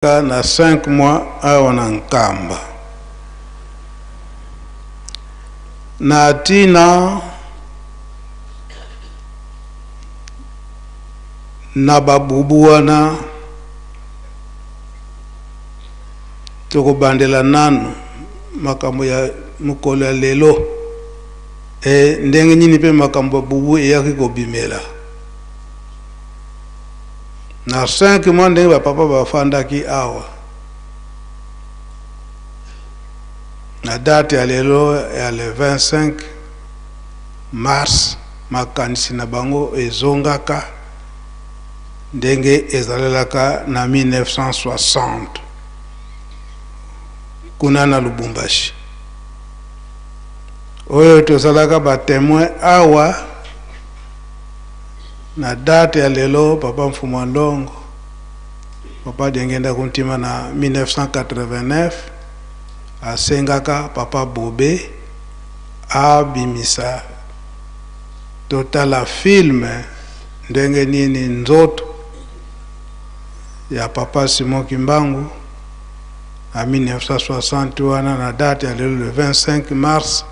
na 5 mois awa na nkamba na tina na babubu wana tokobandela nano makambo ya mukolo ya lelo ndenge nini pe makambo babubu eyaki kobimela na 5 mois ndenge bapapa bafandaki awa na date ya lelo ya le 25 mars makanisi na bango ezongaka ndenge ezalelaka na 1960 kuna na Lubumbashi. Oyo tozalaka ba témoin awa na date ya lelo papa Mfuma Ndongo papa Diengenda kuntima na 1989 asengaka papa Bobe abimisa totala film ndenge nini nzoto ya papa Simon Kimbangu a 1960 wana na date ya lelo le 25 mars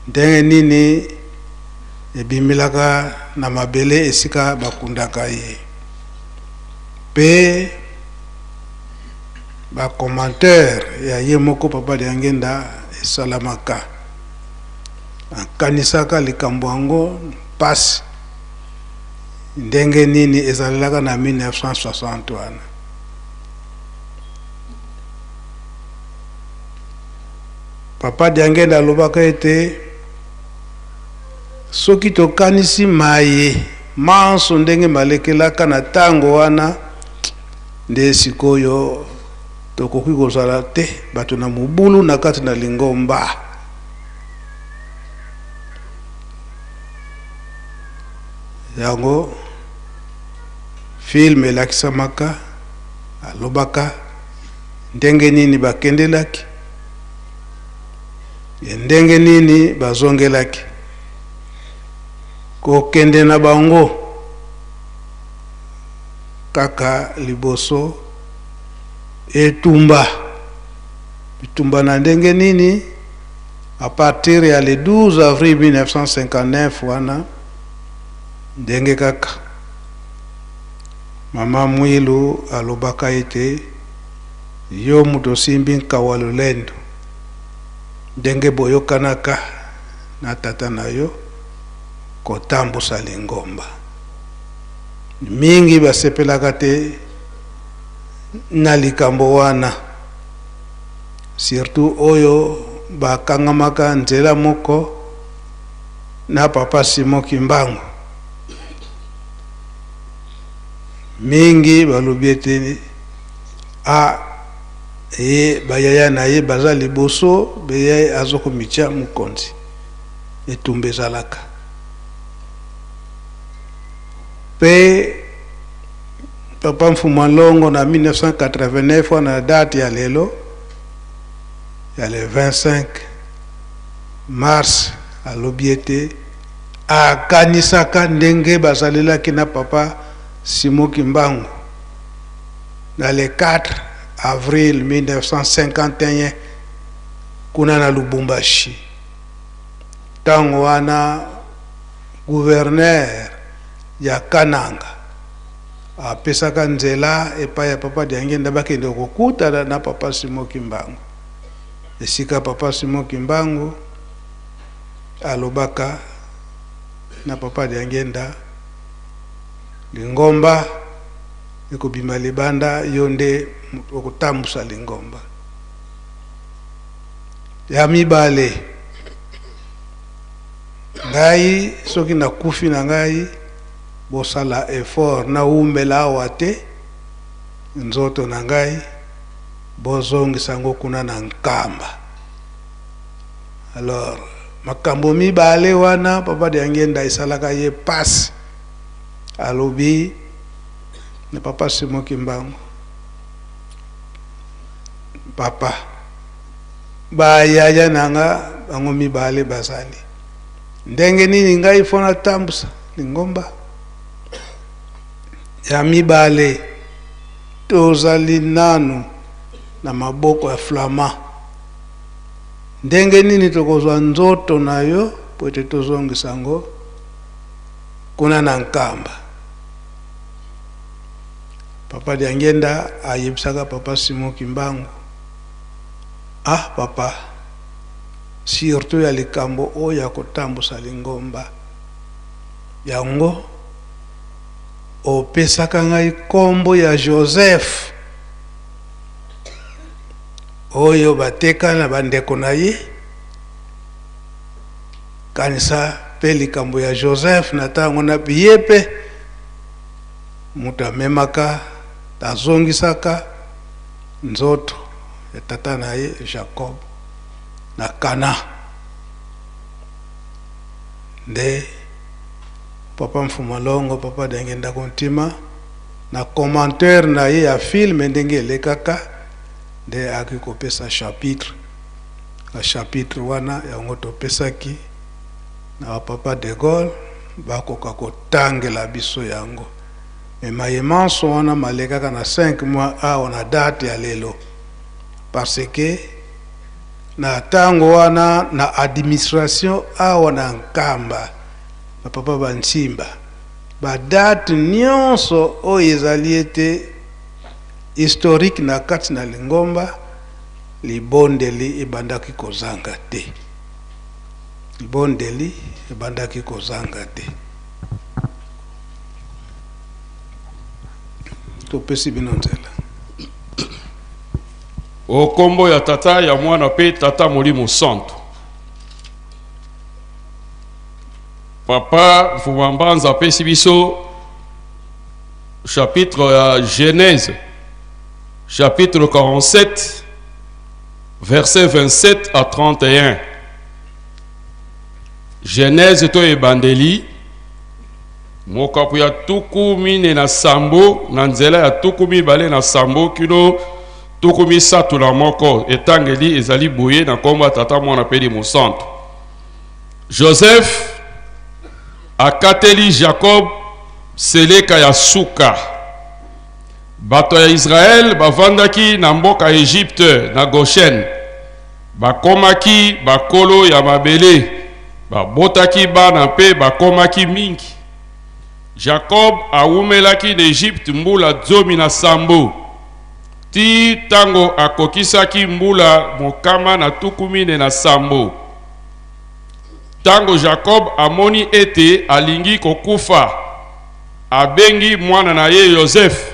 ndenge nini ebimilaka na mabele esika bakundaka ye pe ba commentaire ya ye moko papa Diengenda esalamaka akanisaka likambo yango pasi ndenge nini ezalelaka na 1960 wana. Papa Diengenda alobaka ete soki tokanisi maye manso ndenge malekelaka na tango wana nde sikoyo tokoki kozala te bato na mobulu na kati na Lingomba. Yango film elakisamaka alobaka ndenge nini bakendelaki ndenge nini bazongelaki kokende na bango kaka liboso etumba bitumba na ndenge nini a partir ya le 12 avril 1959 wana ndenge kaka mama Mwilu alobaka ete yo muto simbi nkawa lolendo ndenge boyokanaka na tata na yo kotambusa Lingomba mingi basepelaka te na likambo wana surtout oyo bakangamaka nzela moko na papa Simon Kimbangu mingi balobi ete bayaya na ye baza liboso beye azokomitia mukonzi etumba ezalaka pe papa Mfuma Ndongo na 1989 wana date ya lelo ya le 25 mars alobi ete akanisaka ndenge bazalelaki na papa Simon Kimbangu na le 4 avril 1951 kuna na Lubumbashi. Tango wana gouverneur ya Kananga apesaka nzela epa ya papa Diengenda bakende kokuta na papa Simon Kimbangu esika papa Simon Kimbangu alobaka na papa Diengenda Lingomba ekobima libanda yonde okotambusa Lingomba ya mibale ngai soki na kufi na ngai bosala effort na umbela awate nzoto na ngai bozongisa ngo kuna na nkamba. Alors makambo mibale wana papa Diengenda isalaka ye passe alobi na papa Simon Kimbangu papa bayaya nanga bango mibale bazali ndenge nini ngai fona tambusa Lingomba ya mibale tozali nanu na maboko ya Flama. Ndenge nini tokozwa nzoto na yo po ete tozongisa ngo kuna na Nkamba. Papa Diangenda ayebisaka Papa Simon Kimbangu, ah papa, surtout ya likambo oyo ya kotambusa Lingomba yango opesaka ngai kombo ya Joseph oyo bateka na bandeko na ye kanisa pe likambo ya Joseph na tango na biyepe muta memaka tazongisaka nzoto ya tata na ye Jacob na Kana. Nde Papa Mfumalongo, Papa Diangenda Kontima na commentaire na ye ya film ndenge lekaka nde akikopesa chapitre. A chapitre wana yango topesaki na Papa de Gaulle bakoka kotangela biso yango. Mais mayemanso wana malekaka na 5 mois on a date ya lelo. Parce que na tango wana na administration wana Nkamba na Papa Bansimba ba date nyonso o ezali ete historique na kati na Lingomba libondeli ebandaki kozanga te. Libondeli ebandaki kozanga te. Topesi bino nzela. O kombo ya tata ya mwana pe tata Molimo Santo. Papa Fumambanza pesi biso chapitre ya Genèse chapitre 47 verset 27 à 31. Genèse to ebandeli mokapu ya tuku mine na sambo na nzela ya tuku mibale na sambo kino tuku misatu na moko etangeli ezali boye na kombo tata mwana peli mosanto. Joseph akateli Jacob seleka ya suka. Bato ya Israel bavandaki na mboka Egypte na Goshen. Bakomaki bakolo ya mabele. Babotaki bana pe bakomaki mingi. Jacob awumelaki na Egypte mbula 17 ti tango akokisaki mbula mokama na tukumine na sambo. Tango Jacob amoni ete alingi kokufa, abengi mwana na ye Joseph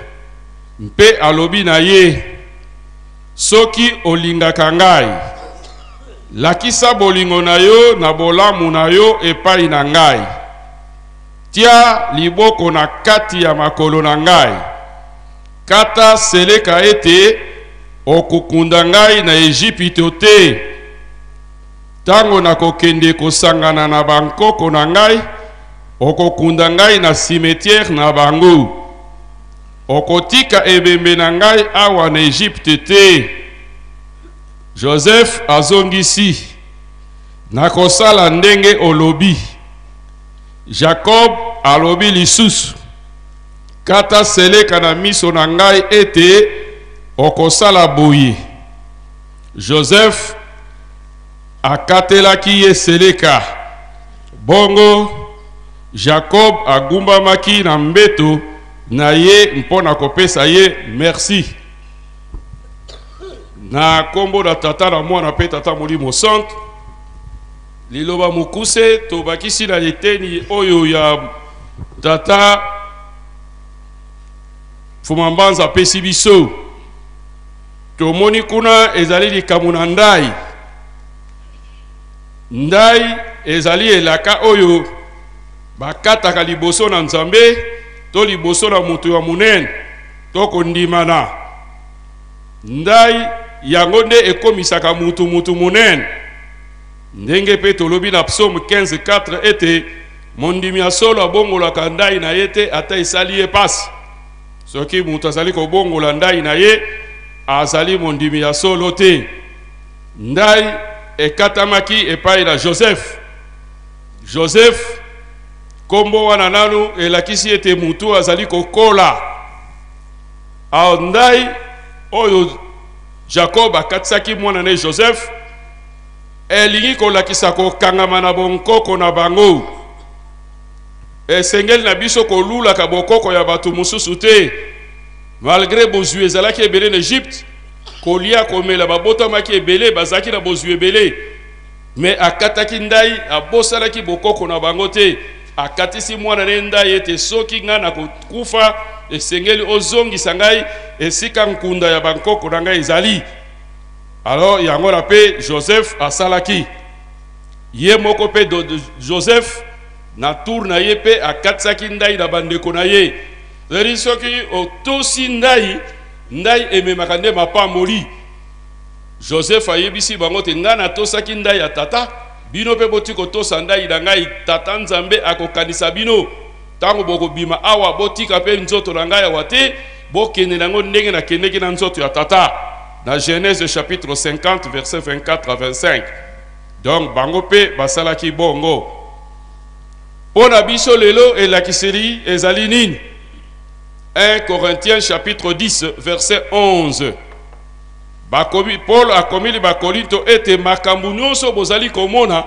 mpe alobi na ye, soki olingaka ngai lakisa bolingo na yo na bolamu na yo epai na ngai. Tia liboko na kati ya makolo na ngai. Kata seleka ete okukunda ngai na Egypte te. Tango na kokende kosangana na bankoko na ngai, okokunda ngai na cimetière na bango. Okotika ebembe na ngai awa na Egypte te. Joseph azongisi, nakosala ndenge olobi. Jacob alobi lisusu, kata seleka na miso na ngai ete okosala boye. Joseph akatelaki ye seleka. Bongo Jacob agumbamaki na mbeto na ye mpona kopesa ye merci. Na kombo na tata na mwana pe tata Molimo Santo. Liloba mukuse to bakisi na liteni oyo ya tata Fumambanza pesi biso. To moni kuna ezali likambo na ndai. Ndai ezali elaka oyo bakataka liboso na Nzambe to liboso na mutu ya munene to kondimana. Ndai yango nde ekomisaka mutu munene. Ndenge pe tolobi na psaume 15:4 ete mondimi ya solo abongolaka ndai na ye te ata esali ye pasi. Soki mutu azali kobongola ndai na ye azali mondimi ya solo te. Ndai ekatamaki epai na Joseph. Joseph kombo wana nanu elakisi ete mutu azali kokola. Alors ndai oyo Jacob akatisaki mwana ne Joseph elingi kolakisa kokangama na bonkoko na bango esengeli na biso kolulaka bokoko ya bato mosusu te malgré bozwi ezalaki ebele na Egypte kolia komela babotamaki ebele bazalaki na bozwi ebele mais akataki ndai abosalaki bokoko na bango te akatisi mwana ne ndai ete soki nga na kokufa esengeli ozongisa ngai esika nkunda ya bankoko na ngai ezali. Alors yango na pe Joseph asalaki ye moko pe Joseph na tour na ye pe akatisaki ndai na bandeko na ye zeri soki otosi ndai ememaka nde mapamboli. Joseph ayebisi bango te nga na tosaki ndai ya tata bino pe boti kotosa ndai na ngai tata nzambe akokanisa bino tango bokobima awa botika pe nzoto na ngai awa te bokende nango ndenge na kendeki na nzoto ya tata na Genèse chapitre 50 verset 24 à 25. Donc bango pe basalaki bongo pona biso lelo elakiseri ezali nini. 1 Corinthiens chapitre 10 verset 11. Paul akomili bakorinto ete makambo nyonso bozali komona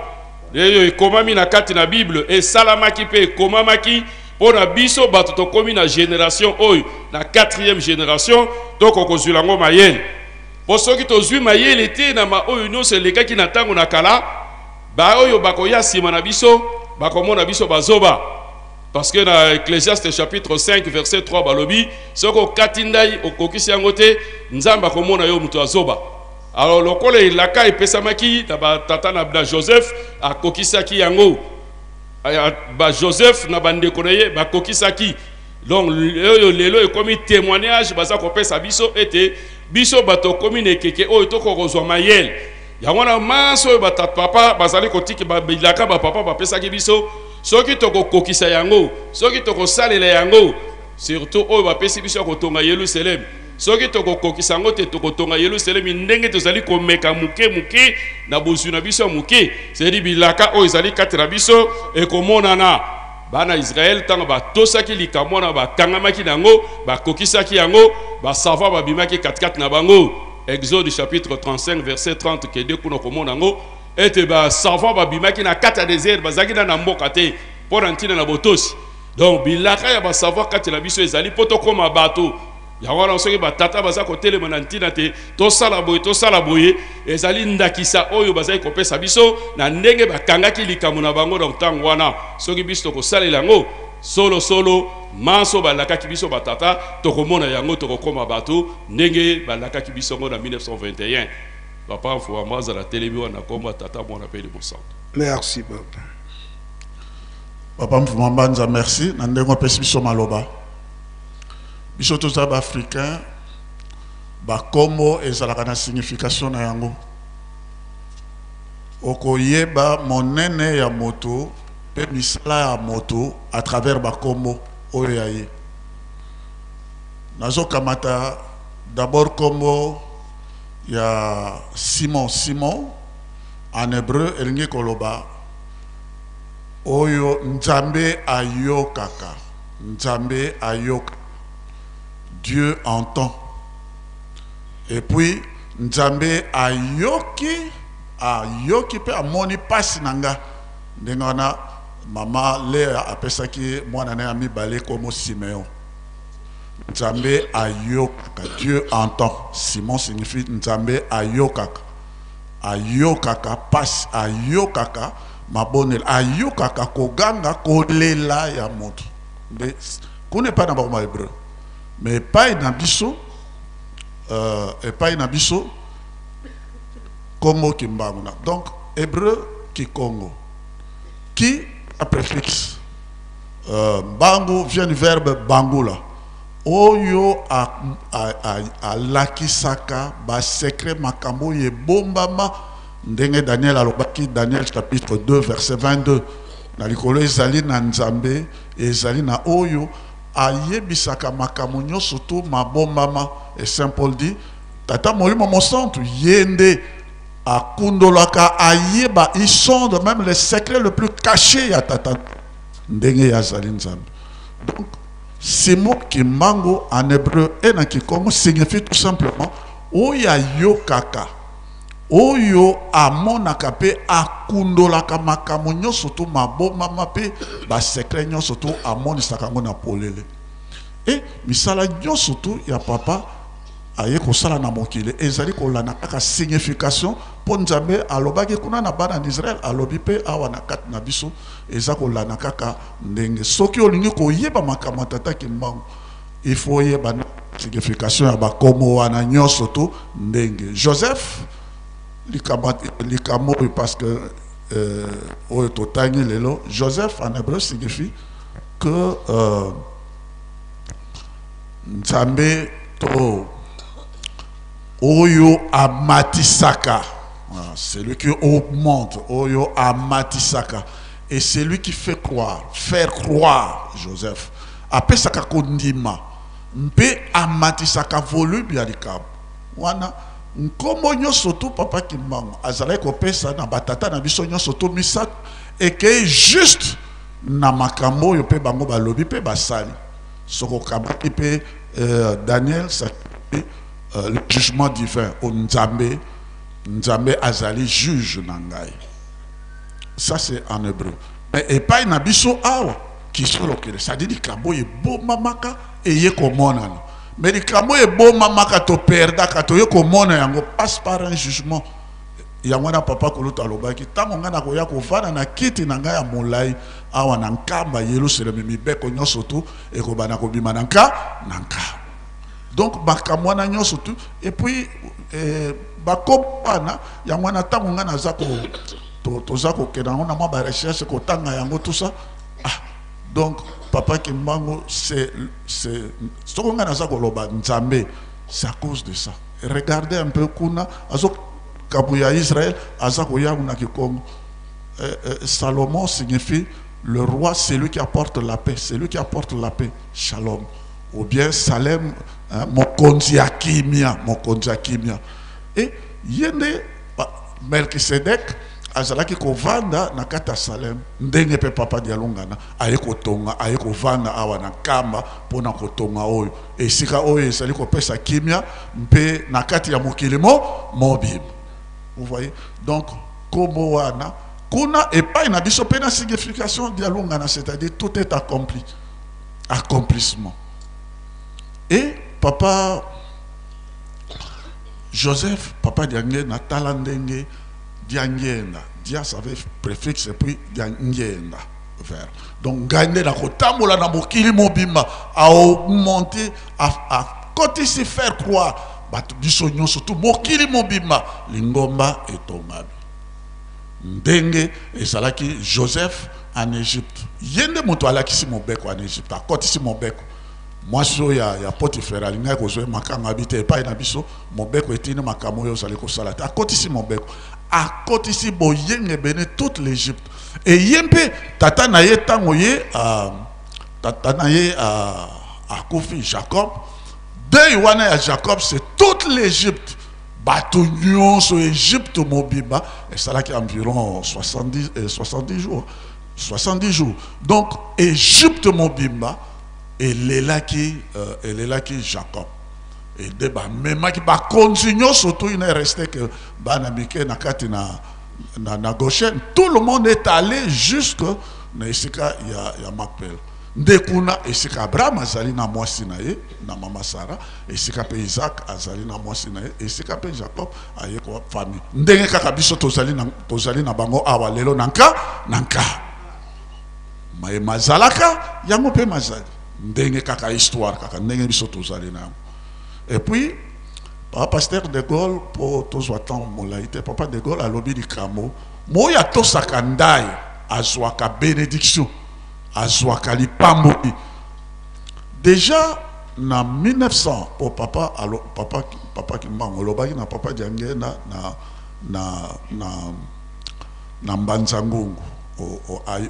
eyo ekomami na kati na Bible esalamaki pe ekomamaki pona biso bato tokomi na génération oyo na 4e génération tokokozwila ngo mayele po soki tozwi mayele te na ma oyo nyonso elekaki na ntango na kala ba oyo bakoya nsima na biso bakomona biso bazoba. Parce que dans Ecclésiaste chapitre 5 verset 3 balobi soko katindai okokisi yango te nzamba komona yo mutu azoba. Alors lokola ilaka epesamaki na batata na Joseph akokisaki yango ba Joseph na bandeko na ye bakokisaki. Donc lelo ekomi témoignage baza kopesa biso ete biso bato komi nekeke oyo tokozwa mayele yango na manso oyo batata papa bazali kotiki babilaka bapapa bapesaki biso soki tokokokisa yango soki tokosalela yango surtout oyo bapesi biso kotonga Yerusalem soki tokokokisa yango te tokotonga Yerusalem ndenge tozali komeka muke na bozwi na biso muke c'est-à-dire bilaka oyo ezali kati na biso ekomonana bana Israël tanga batosaki likambo na bakangamaki nango bakokisaki yango basava babimaki katikati na bango. Exode chapitre 35 verset 30 kede kuna komona ngo ete ba savant babimaki na kati ya désert bazaki na mboka te pona ntina na botosi. Donc bilaka ya ba savant kati na biso ezali poto koma bato yango na soki batata baza kotelema na ntina te tosala boye ezali ndakisa oyo bazali kopesa biso na ndenge bakangaki likambo na bango na ntango wana soki biso kosalela yango solo manso balakaki biso batata tokomona yango tokokoma bato ndenge balakaki biso ngo na 1921. Papa Mfouamaza la télévision wana komba tata mwana pe libosanto. Merci papa. Papa Mfouamaza merci na ndengo pesi biso maloba. Biso toza ba africain ba kombo ezalaka na signification na yango. Okoyeba monene ya moto pe misala ya moto à travers ba kombo oyo yaye. Nazo kamata d'abord kombo ya Simon en hébreu elingi koloba oyo nzambe ayokaka. Dieu entend. Et puis nzambe ayoki pe amoni pasi nanga ndengana mama Léa apesaki mwana na mibale comme Simeon. Nzambe ayokaka, Dieu entend. Simon signifie nzambe ayokaka. Ayokaka pasi, ayokaka mabonel, ayokaka koganga kolela ya moto. Kone pas dans le hébreu. Mais pas dans biso Congo Kimbanguna. Donc hébreu qui Congo. Qui a préfixe bango vient du verbe bangula. Oyo a lakisaka ba secret makambo ye bombama ndenge Daniel alobaki Daniel chapitre 2 verset 22. Na likolo ezali na nzambe ezali na oyo ayebisaka makambo nyonso to mabombama. Et Saint Paul dit tata molimo mosantu yende akundolaka ayeba, ils sondent même les secrets le plus cachés ya tata ndenge ya zali nzambe. Donc Ce mot kimbangu en hébreu et en kikongo signifie tout simplement oya yo kaka. Oyo amonaka pe akundolaka makambo nyonso to maboma mape ba secret nyonso to amonisaka ngo na polele. Et misala nyonso to ya papa aye kosala na mokili ezali kolana kaka signification po Nzambe alobaki kuna na bana d'Israël alobi pe awa na kati na biso eza kolana kaka ndenge soki olingi koyeba makambo tata kimbangu il faut yeba na signification ya bakomo wana nyonso to ndenge. Joseph likamo parce que Joseph en hébreu signifie que Nzambe to oyo amatisaka, c'est lui qui augmente, oyo amatisaka, et c'est lui qui fait croire, faire croire Joseph. Après saka kondima, mpe amatisaka volume ya likamo. Wana nkombo nyonso to papa kimbangu azalaki kopesa na batata na biso nyonso to misato eke juste na makambo oyo mpe bango balobi mpe basali soko kabaki mpe Daniel le jugement divin au Nzambe azali juge na ngai. Ça c'est en hébreu. Mais epai na biso awa kisolokele ça dit likambo eboma maka eye komonana. Mais les camo est bon, maman, quand tu perds, quand tu passe par un jugement. Il y a un papa qui est là, qui est là, qui est là, donc, et puis, donc, papa Kimbangu, c'est à cause de ça. Regardez un peu Kuna, Kabuya Israël, Salomon signifie le roi, c'est lui qui apporte la paix, c'est lui qui apporte la paix, Shalom. Ou bien Salem, Mokonzi Akimia. Et Yende Melchisedek, azalaki kovanda na kata Salem ndenge pe papa dialongana aye kotonga aye kovanda awa na kamba pona kotonga oyo esika oyo ezali kopesa kimia mpe na kati ya mokili mobim. Vous voyez, donc komo wana kuna epai na biso pe na signification dialongana, c'est-à-dire tout est accompli, accomplissement. Et papa Joseph, papa diange na talandenge Diangenda, dia ça veut préfixe et puis diangenda vers. Donc gagner la kotambola na mokili mobima a augmenter à côté se faire croire batu biso nyon surtout mokili mobima lingomba et tomabi. Ndenge et salaki Joseph en Égypte. Yende moto alaki si mobeko en Égypte à côté si mobeko. Moi so ya Potifera linga ko zo makanga habité pa na biso mobeko etine makamo yo sali ko salata à côté si mobeko. À côté ici, boyenge bene toute l'Égypte. Et yempe tata na ye tangoye à Kofi Jacob. De wana ya Jacob, c'est toute l'Égypte. Batunion sur Égypte mobiba. Et ça là qui environ 70 jours. 70 jours. Donc Égypte mobimba et là qui Jacob. Et débat même qui va continuer surtout il n'est resté que banamike na kati na Goshen. Tout le monde est allé jusque na isika ya Macpel. Ndekuna isika Abraham azali na mwasi na ye na mama Sarah, isika pe Isaac azali na mwasi na ye, isika pe Jacob aye ko famille. Ndenge kaka biso tozali na bango awa lelo nanka. Mais mazalaka yango pe mazali. Ndenge kaka histoire kaka ndenge biso tozali na. Et puis, papa pasteur de Gaulle, pour tous attendre mon laïté, papa de Gaulle a lobby du camo. Moya to sakandai, azwaka bénédiction, azwaka lipamboki. Déjà, en 1900, pour papa qui m'a engolobaki na papa diangue na Mbanzangungu.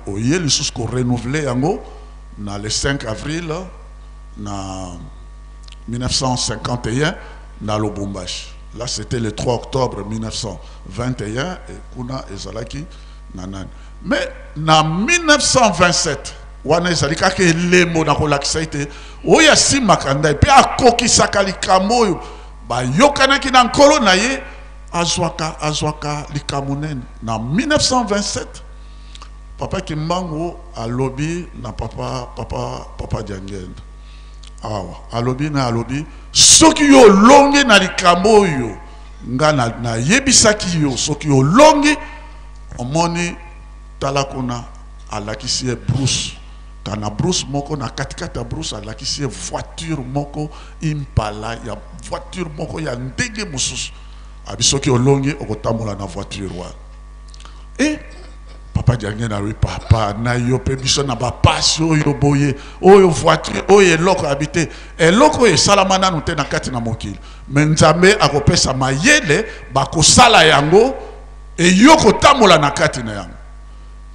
Au yeli sous qu'on renouvelé yango, na le 5 avril, na 1951 dans Lubumbashi. Là, c'était le 3 octobre 1921 et Kuna Ezalaki Nanan. Mais en 1927, wana ezali kaka elembo na kolakisa ete oyo asimaka ndai mpe akokisaka likambo oyo bayokanaki na nkolo na ye azwaka likambo nene. Na 1927 papa Kimbangu alobi na papa Diangenda awa alobi soki yo longi na likambo oyo nga na yebisaki yo soki yo longi omoni tala kuna alakisi ye Bruce kana Bruce moko na katikata Bruce alakisi ye voiture moko impala ya voiture moko ya ndenge mosusu abisoki olongi okotambola na voiture wana. Et papa Diangenda lui papa na yo pe biso na ba pasi oyo boye oyo voiture oyo eloko habité eloko e salamana no te na kati na mokili mais Nzambe akopesa mayele bakosala yango e yoko tamola na kati na yango.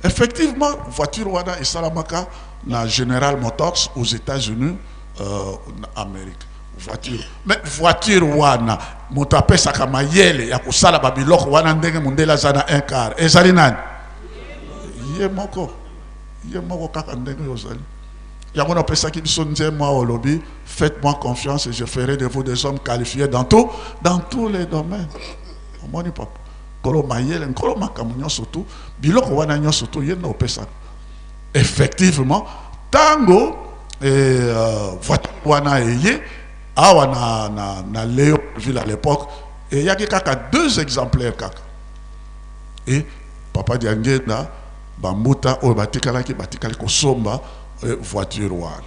Effectivement voiture wana e salamaka na General Motors aux États-Unis Amérique voiture mais voiture wana moto apesaka mayele ya kosala babiloko wana ndenge mondela zana un quart ezali nani ye moko kaka ndenge yozali yango na pesaki biso nzema olobi faites-moi confiance et je ferai de vous des hommes qualifiés dans tous les domaines. Omoni papa kolo mayele nkolo makambo nyonso tu biloko wana nyonso tu ye na opesaka. Effectivement tango voiture wana eye awa na Léoville à l'époque et yaki kaka 2 exemplaires kaka et papa Diangenda bambuta oyo batikali kosomba voiture wana.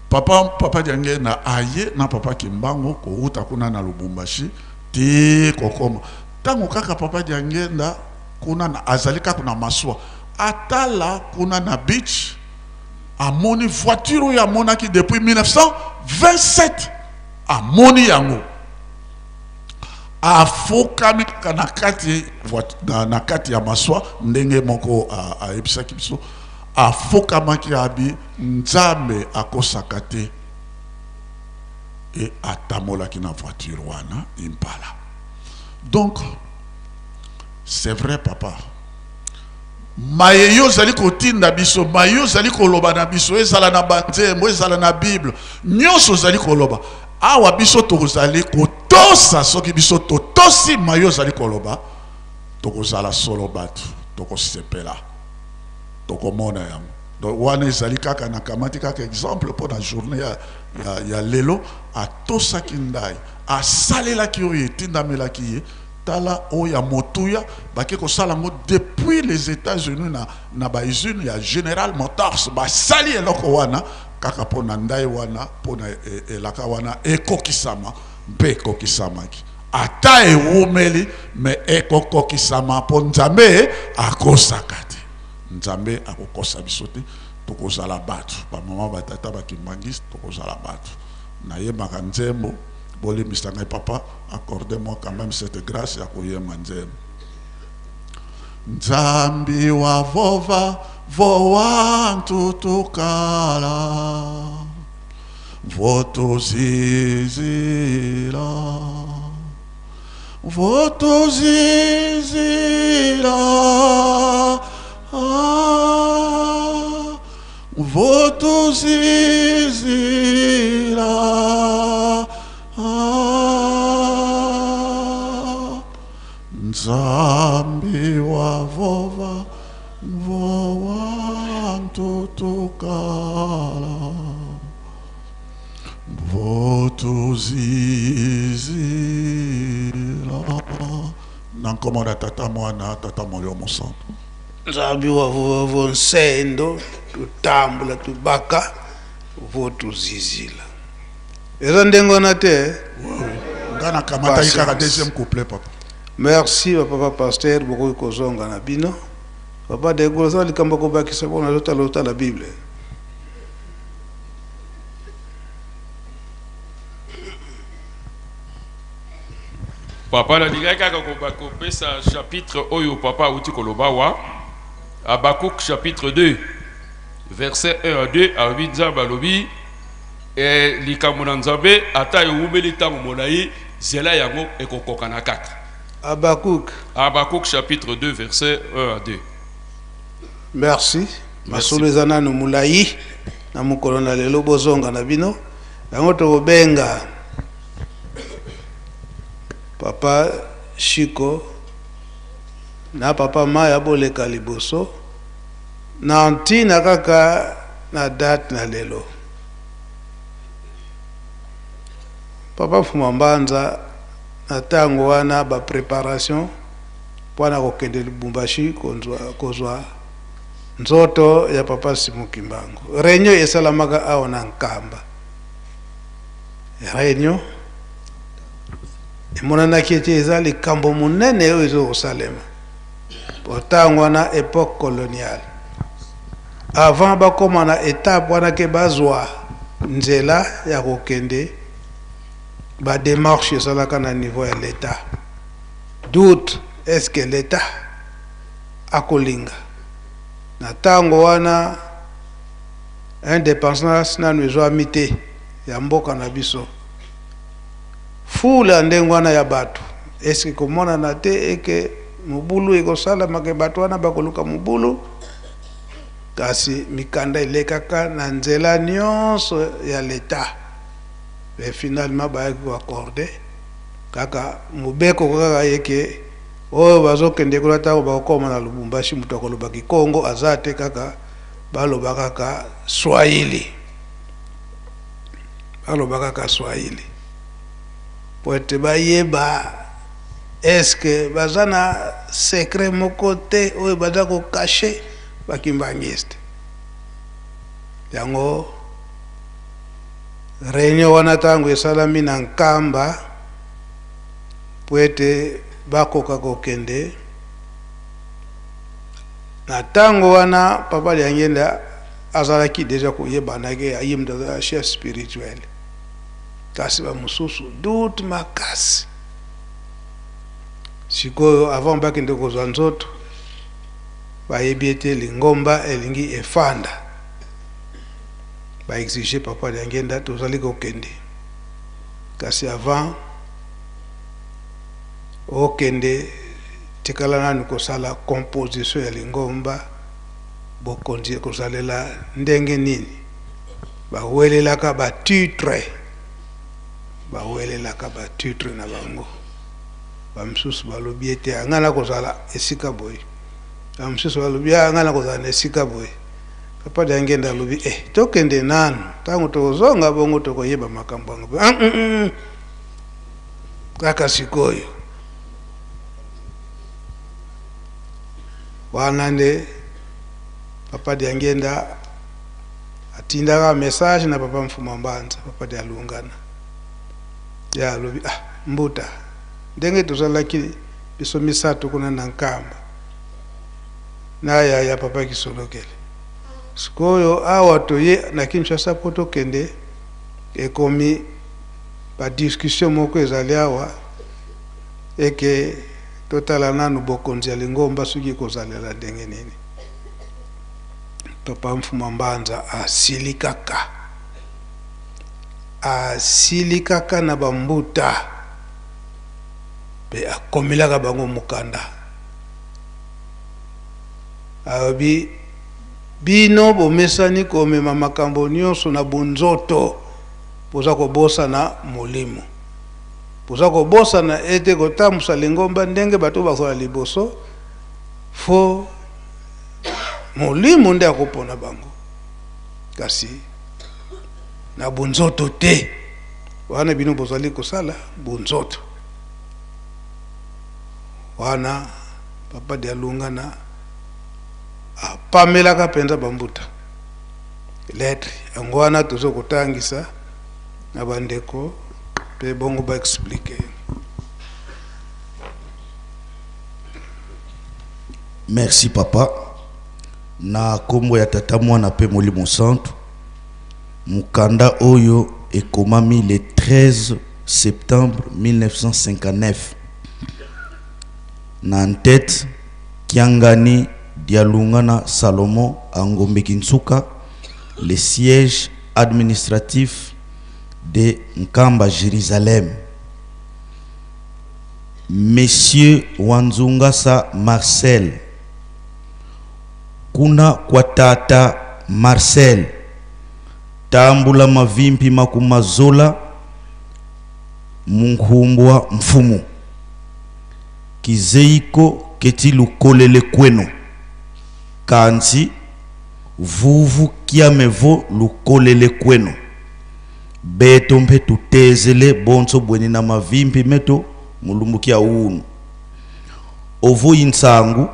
Papa Diangenda aye na papa Kimbangu kouta kuna na Lubumbashi ti kokoma tango kaka papa Diangenda kuna na azalika kuna maswa atala kuna na beach amoni voiture ya monaki depuis 1927 amoni yango afokami na kati ya maswa ndenge moko aebisaki biso afokamaki abi Nzambe akosaka te et atamolaki na voiture wana impala. Donc c'est vrai papa mayeyo zali kotinda biso mayeyo zali koloba na biso ezala na banzembo ezala na Bible nyonso zali koloba awa biso tokozali kotosa soki biso totosi mayeyo zali koloba tokozala solo batu tokosepela tokomona yango. Donc wana ezali kaka na kamati kaka exemple pour la journée ya lelo atosaki ndai asalelaki oyo etindamelaki ye tala oya motuya baki kosala ngo depuis les États-Unis na ba usine ya General Motors basali eloko wana kaka pona ndai wana pona elaka wana ekokisama mpe ekokisamaki ata ewumeli me ekokokisama po Nzambe akosaka te. Nzambe akokosa biso te tokozala batu bamama batata bakimbangisi tokozala batu nayebaka nzembo bolemisa ngai papa accordez-moi quand même cette grâce ya koyema nzembo. Nzambi wa vova voa ntutukala votozizila votozizila Nzambi wa vova voa ntutukala votozizila nankomona tata mwana tata molio mosantu. Nzambi wa vova nsendo tutambula tubaka votuzizila eza ndengo na te ngana kamata ikaka deuxième couplet papa. Merci papa pasteur beaucoup kozonga na bino papa de goza likambo ko bakisa bona lota la Bible. Papa na diga kaka ko pesa chapitre oyo papa uti kolobawa Habakkuk chapitre 2 verset 1 à 2 à 8 Nzambe et likambo na Nzambe ata ewumeli tango molayi zela yango ekokoka na 4. Habakkuk chapitre 2 verset 1 à 2. Merci. masolo eza nanu mulai na mokolo na lelo bozonga na bino yango tokobenga papa Shiko na papa Maya boleka liboso na ntina kaka na date na lelo. Papa Fumambanza na tango wana ba préparation pwana kokende Lubumbashi kozwa nzoto ya papa Simon Kimbangu. Réunion esalamaka awo na Nkamba. Réunion emonana kiete eza likambo munene oyo ezo kosalema. Potango wana époque coloniale. Avant bakoma na étape wana ke bazwa nzela ya kokende ba démarche esalaka na niveau ya l'État. Doute est-ce que l'État akolinga na tango wana indépendance na nwezo amite ya mboka na biso fula ndengo wana ya bato est-ce que komona na te eke mubulu ekosala make bato wana bakoluka mubulu kasi mikanda elekaka na nzela nyonso ya l'État et finalement ba ko accorder kaka mubeko kaka yeke oyo bazokende kolata bakoma na Lubumbashi mutu akolobaki Kongo azate kaka baloba kaka Swahili poete bayeba est-ce que bazana secret moko te oyo baza ko cacher bakimbangiste yango réunion wana tango esalami na Nkamba poete bakoka kokende na tango wana papa Liangenda azalaki deja koyebanake ayimda chef spirituel kasi ba mususu doute makasi sikoyo avant bakende kozwa nzoto bayebi ete lingomba elingi efanda ba exige papa Liangenda tozali kokende kasi avant okende tikala nanu kosala composition ya lingomba bokonzi kosalela ndenge nini bawelelaka ba titre na bango bamsusu balobi ete angana kozala esika boy bamsusu balobi angana kozala esika boy papa Liangenda alobi tokende nanu tango tozonga bongo tokoyeba makambo yango kaka sikoyo wana nde papa Liangenda atindaka message na papa Mfumambanza papa Dialungana ya lobi mbuta ndenge tozalaki biso misato kuna na Nkamba na ya papa Kisolokele sikoyo awa toye na Kinshasa poto kende ekomi ba discussion moko ezali awa eke totala nanu bokonzi ya lingomba suki kozalela ndenge nini papa Mfumambanza asilikaka na bambuta pe akomelaka bango mukanda abi bino bomesani komema makambo nyonso na bunzoto poza kobosa na molimo poza kobosa na ete kotambusa lingomba ndenge bato bakola liboso fo molimo nde akopona bango kasi na bunzoto te wana bino bozali kosala bunzoto wana papa Dialungana apamelaka penza bambuta lettre yango wana tozo kotangisa na bandeko pe bongo ba expliquer. Merci papa. Na kombo ya tata mwana pe molimo santo mukanda oyo ekomami le 13 septembre 1959 na tête Kiangani Dialungana Salomon Angombe Kinsuka, le siège administratif de Nkamba Jérusalem. Monsieur Wanzungasa Marcel, kuna kwa tata Marcel tambula mavimpi makumazola mungumbwa mfumu kizeiko keti lukolele kweno kansi vuvu kiamevo lukolele kweno beto mpe tutezele bonso bweni na mavimpi meto mulumbukia unu ovu insangu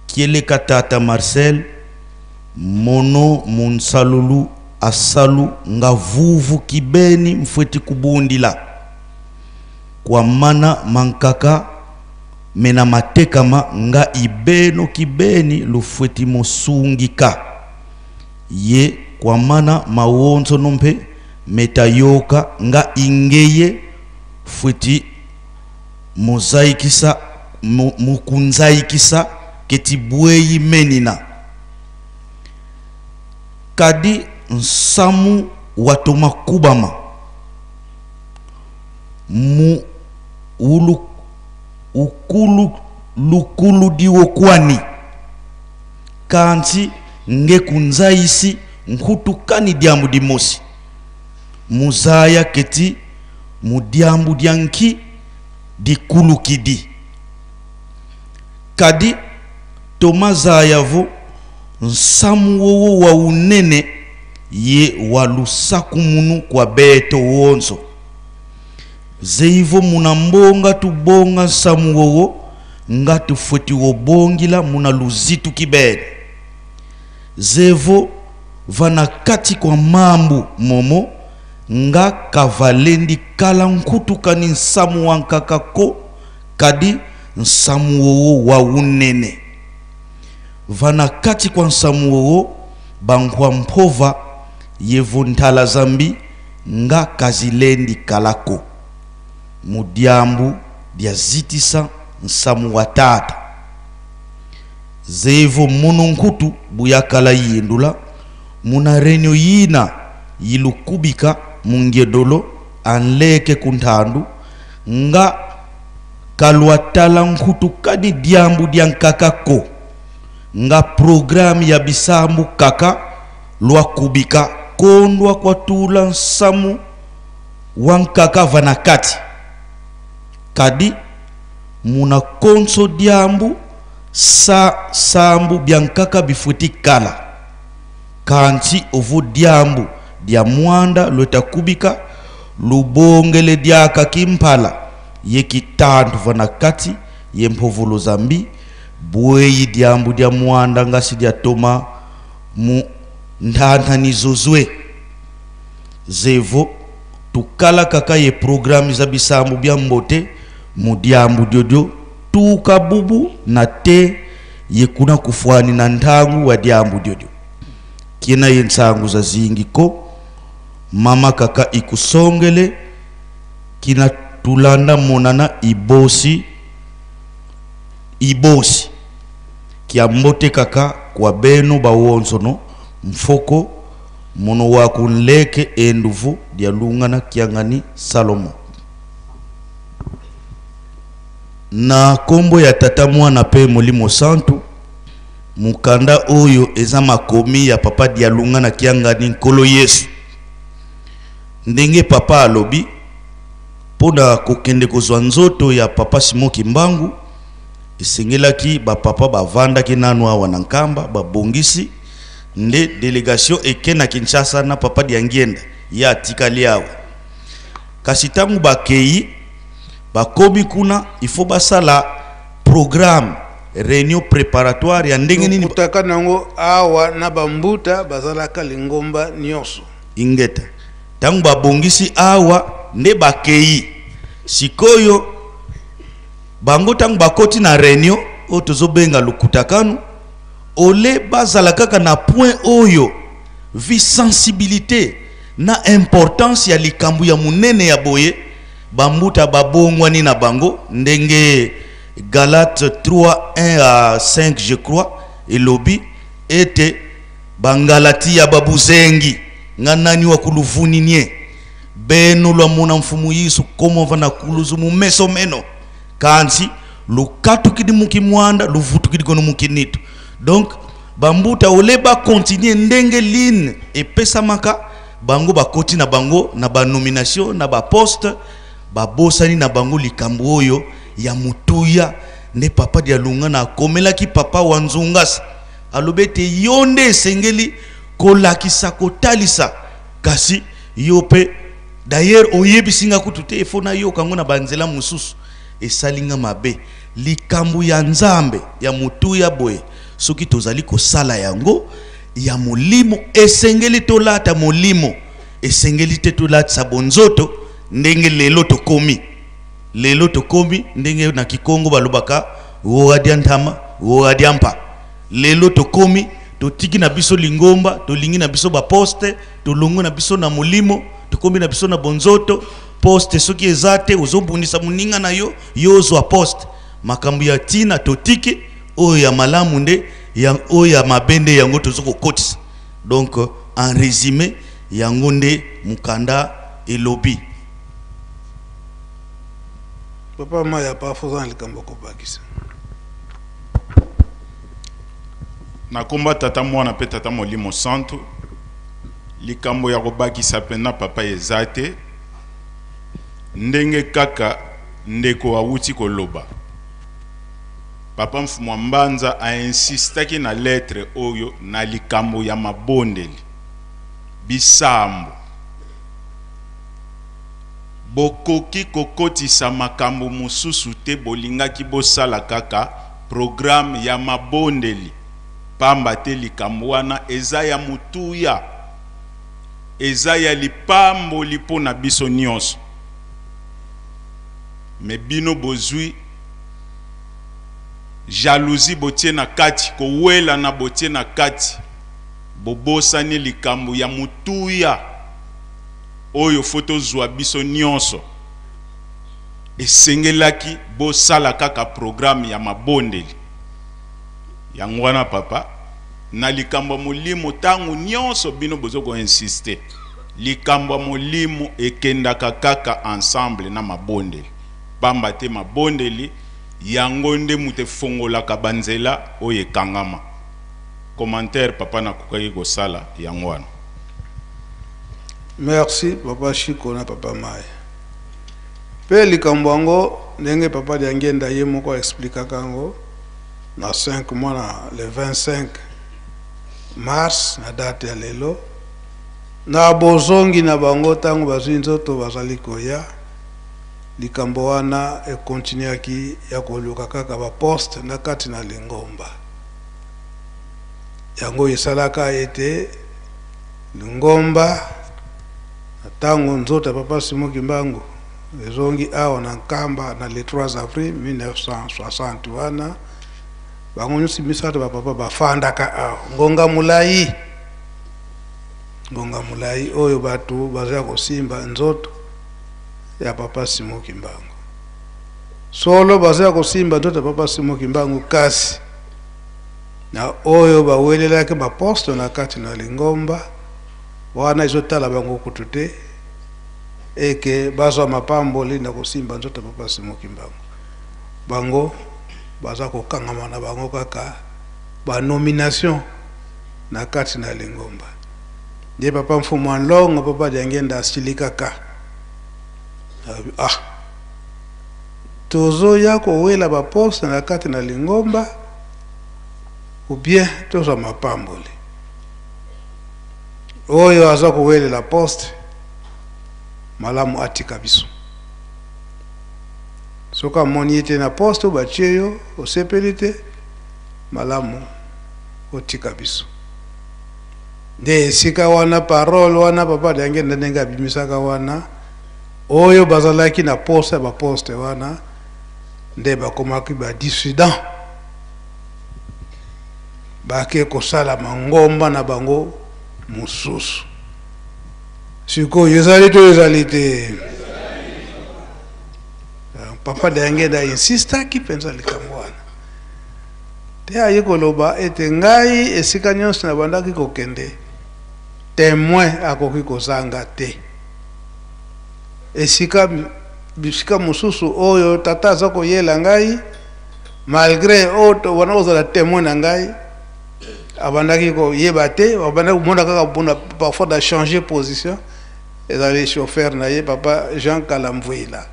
kiele katata Marcel mono munsalulu asalu nga vuvu kibeni mfweti kubundila kwa mana mankaka mena matekama nga ibeno kibeni lufweti mosungika ye kwa mana mawonzo nompe metayoka nga ingeye fweti mozaikisa mukunzaikisa ketibweyi menina kadi nsamu watoma kubama mu ulu ukulu lukulu diwo kwani kanti nge kunzaisi nkutukani diambu dimosi muzaya keti mudiambu dianki dikulu kidi kadi tomazayavo nsamu wowo wa unene ye walusaku munu kwa beto wonso zeivo munambonga tubonga nsamu wowo nga tufweti wobongila muna luzitu kibene zevo vana kati kwa mambu momo nga kavalendi kala nkutukani nsamu wankakako kadi nsamu wowo wa unene vana kati kwa nsamu wowo bangwa mpova yevo ntala zambi nga kazilendi kalako mudiambu dia zitisa nsamu watata zevo mononkutu buyakala yendula muna renyo yina yilukubika mungedolo anleke kuntandu nga kalwatala nkutu kadi diambu diankakako nga program ya bisambu kaka lwa kubika kondwa kwa tula nsamu wankaka vanakati kadi muna konso diambu sambu biankaka bifweti kala kanti ovu diambu dia mwanda lweta kubika lubongele diaka kimpala yekitantu vanakati yempovolo zambi bweyi diambu dia mwanda ngasi dia toma mu ndantani zozwe zevo tukala kaka ye programu za bisambu bia mbote mu diambu diodio tukabubu na te ye kuna kufuani na ntangu wa diambu diodio kina yensangu za zingiko mama kaka ikusongele kina tulanda monana ibosi kia mbote kaka kwa beno bawonsono mfoko mono wakunleke enduvu dia lungana kiangani Salomo na kombo ya tata mwana pe molimo santu mukanda oyo eza makomi ya papa dia lungana kiangani nkolo Yesu ndenge papa alobi pona kokende kozwa nzoto ya papa Simoki Mbangu isengelaki ba papa bavanda kinanu awa na nkamba babongisi nde delegation ekena Kinshasa na papa diangienda ya tikali awa kasi tamu bakei bakomi kuna ifo basala programme réunion préparatoire ya ndenge nini kutaka nango awa na bambuta bazalaka lingomba nyonso ingeta tangu babongisi awa nde bakei sikoyo bango tangu bakoti na réunion o tozobenga lukutakanu ole bazala kaka na point oyo vi sensibilité na importance ya likambu ya munene ya boye bambuta babongwani na bango ndenge Galate 3:1 à 5 je crois elobi ete bangalati ya babuzengi nganani wa kuluvuni nye beno lwa muna mfumu Yesu komo vana kuluzu mu meso meno kansi lukatu kidi mukimwanda luvutu kidi kono mukinitu donc bambuta oleba continuer ndenge line epesamaka bango bakoti na bango na ba nomination na ba poste babosani na bango likambo oyo ya mutuya ne papa dia lunga na komelaki papa wanzungas alobete yonde esengeli kolakisa kotalisa kasi yope d'ailleurs oyebisinga kutute efona yo kango na banzela mususu esalinga mabe likambo ya nzambe ya mutuya boye soki tozali kosala yango ya molimo esengeli tolata molimo esengeli te tolata bonzoto ndenge lelo tokomi ndenge na Kikongo balobaka woadia ntama woadia mpa lelo tokomi totiki na biso lingomba tolingi na biso ba poste tolongo na biso na molimo tokomi na biso na bonzoto poste soki ezate uzobundisa muninga na yo yozwa poste makambo ya tina totiki oyo ya malamu nde ya oyo ya mabende yango tozoko kotisa. Donc en résumé yango nde mukanda elobi papa maya pa fozan likambo ko bakisa na komba tata mwana pe tata molimo santo likambo ya kobakisa pena papa ezate ndenge kaka ndeko awuti koloba papa mfumu mbanza a insistaki na lettre oyo na likambo ya mabondeli bisambo bokoki kokotisa makambo mususu te bolingaki bosala kaka programme ya mabondeli pamba te likambo wana eza ya mutuya eza ya lipambo lipo na biso nyonso me bino bozwi jalousie botie na kati kowela na botie na kati bobosani likambo ya mutuya oyo foto zwa biso nyonso esengelaki bosala kaka programme ya mabondeli yango wana papa na likambo molimo tangu nyonso bino bozoko insister likambo molimo ekendaka kaka ensemble na mabondeli pamba te mabondeli yango nde mute fongolaka banzela oyo ekangama. Commentaire papa na kokaki kosala yango wana. Merci papa Chiko na papa Maya. Pe likambo yango ndenge papa diangenda ye moko explica kango na 5 mois na le 25 mars na date ya lelo na bozongi na bango tango bazwi nzoto bazali koya likambo wana e continuaki ya koluka kaka ba poste na kati na lingomba yango esalaka ete lingomba tango nzoto papa Simon Kimbangu ezongi awa na nkamba na le 3 avril 1960 wana bango nyusi misato ba papa bafandaka awa ngonga mulai oyo batu bazaya kosimba nzoto ya papa Simon Kimbangu solo bazaya kosimba nzoto ya papa Simon Kimbangu kasi na oyo bawelelaki ba poste na kati na lingomba wana izotala bango kutute eke bazwa mapamboli na kosimba nzoto ya papa Simon Kimbangu bango baza kokangama na bango kaka ba nomination na kati na lingomba de papa mfumu anlongo papa diangenda asilika ka tozo ya kowela ba poste na kati na lingomba ou bien tozo mapamboli oyo aza kowela la poste malamu atika biso soka moni ete na poste bacheyo osepelite malamu otika biso nde sika wana parole wana papa diangenda ndenge abimisaka wana oyo bazalaki na poste ba poste wana nde bakomaki ba dissident bake kosala mangomba na bango mususu siko ezali te papa diangenda insista ki pensa likambo wana te aye koloba ete ngai esika nyonso na bandaki kokende témoin akoki kozanga te esika bisika mususu oyo tata aza koyela ngai malgré oto wana ozala témoin na ngai abandaki ko yeba te abandaki mona kaka mpona parfois da changer position ezali chauffeur na ye papa Jean Kalamvuila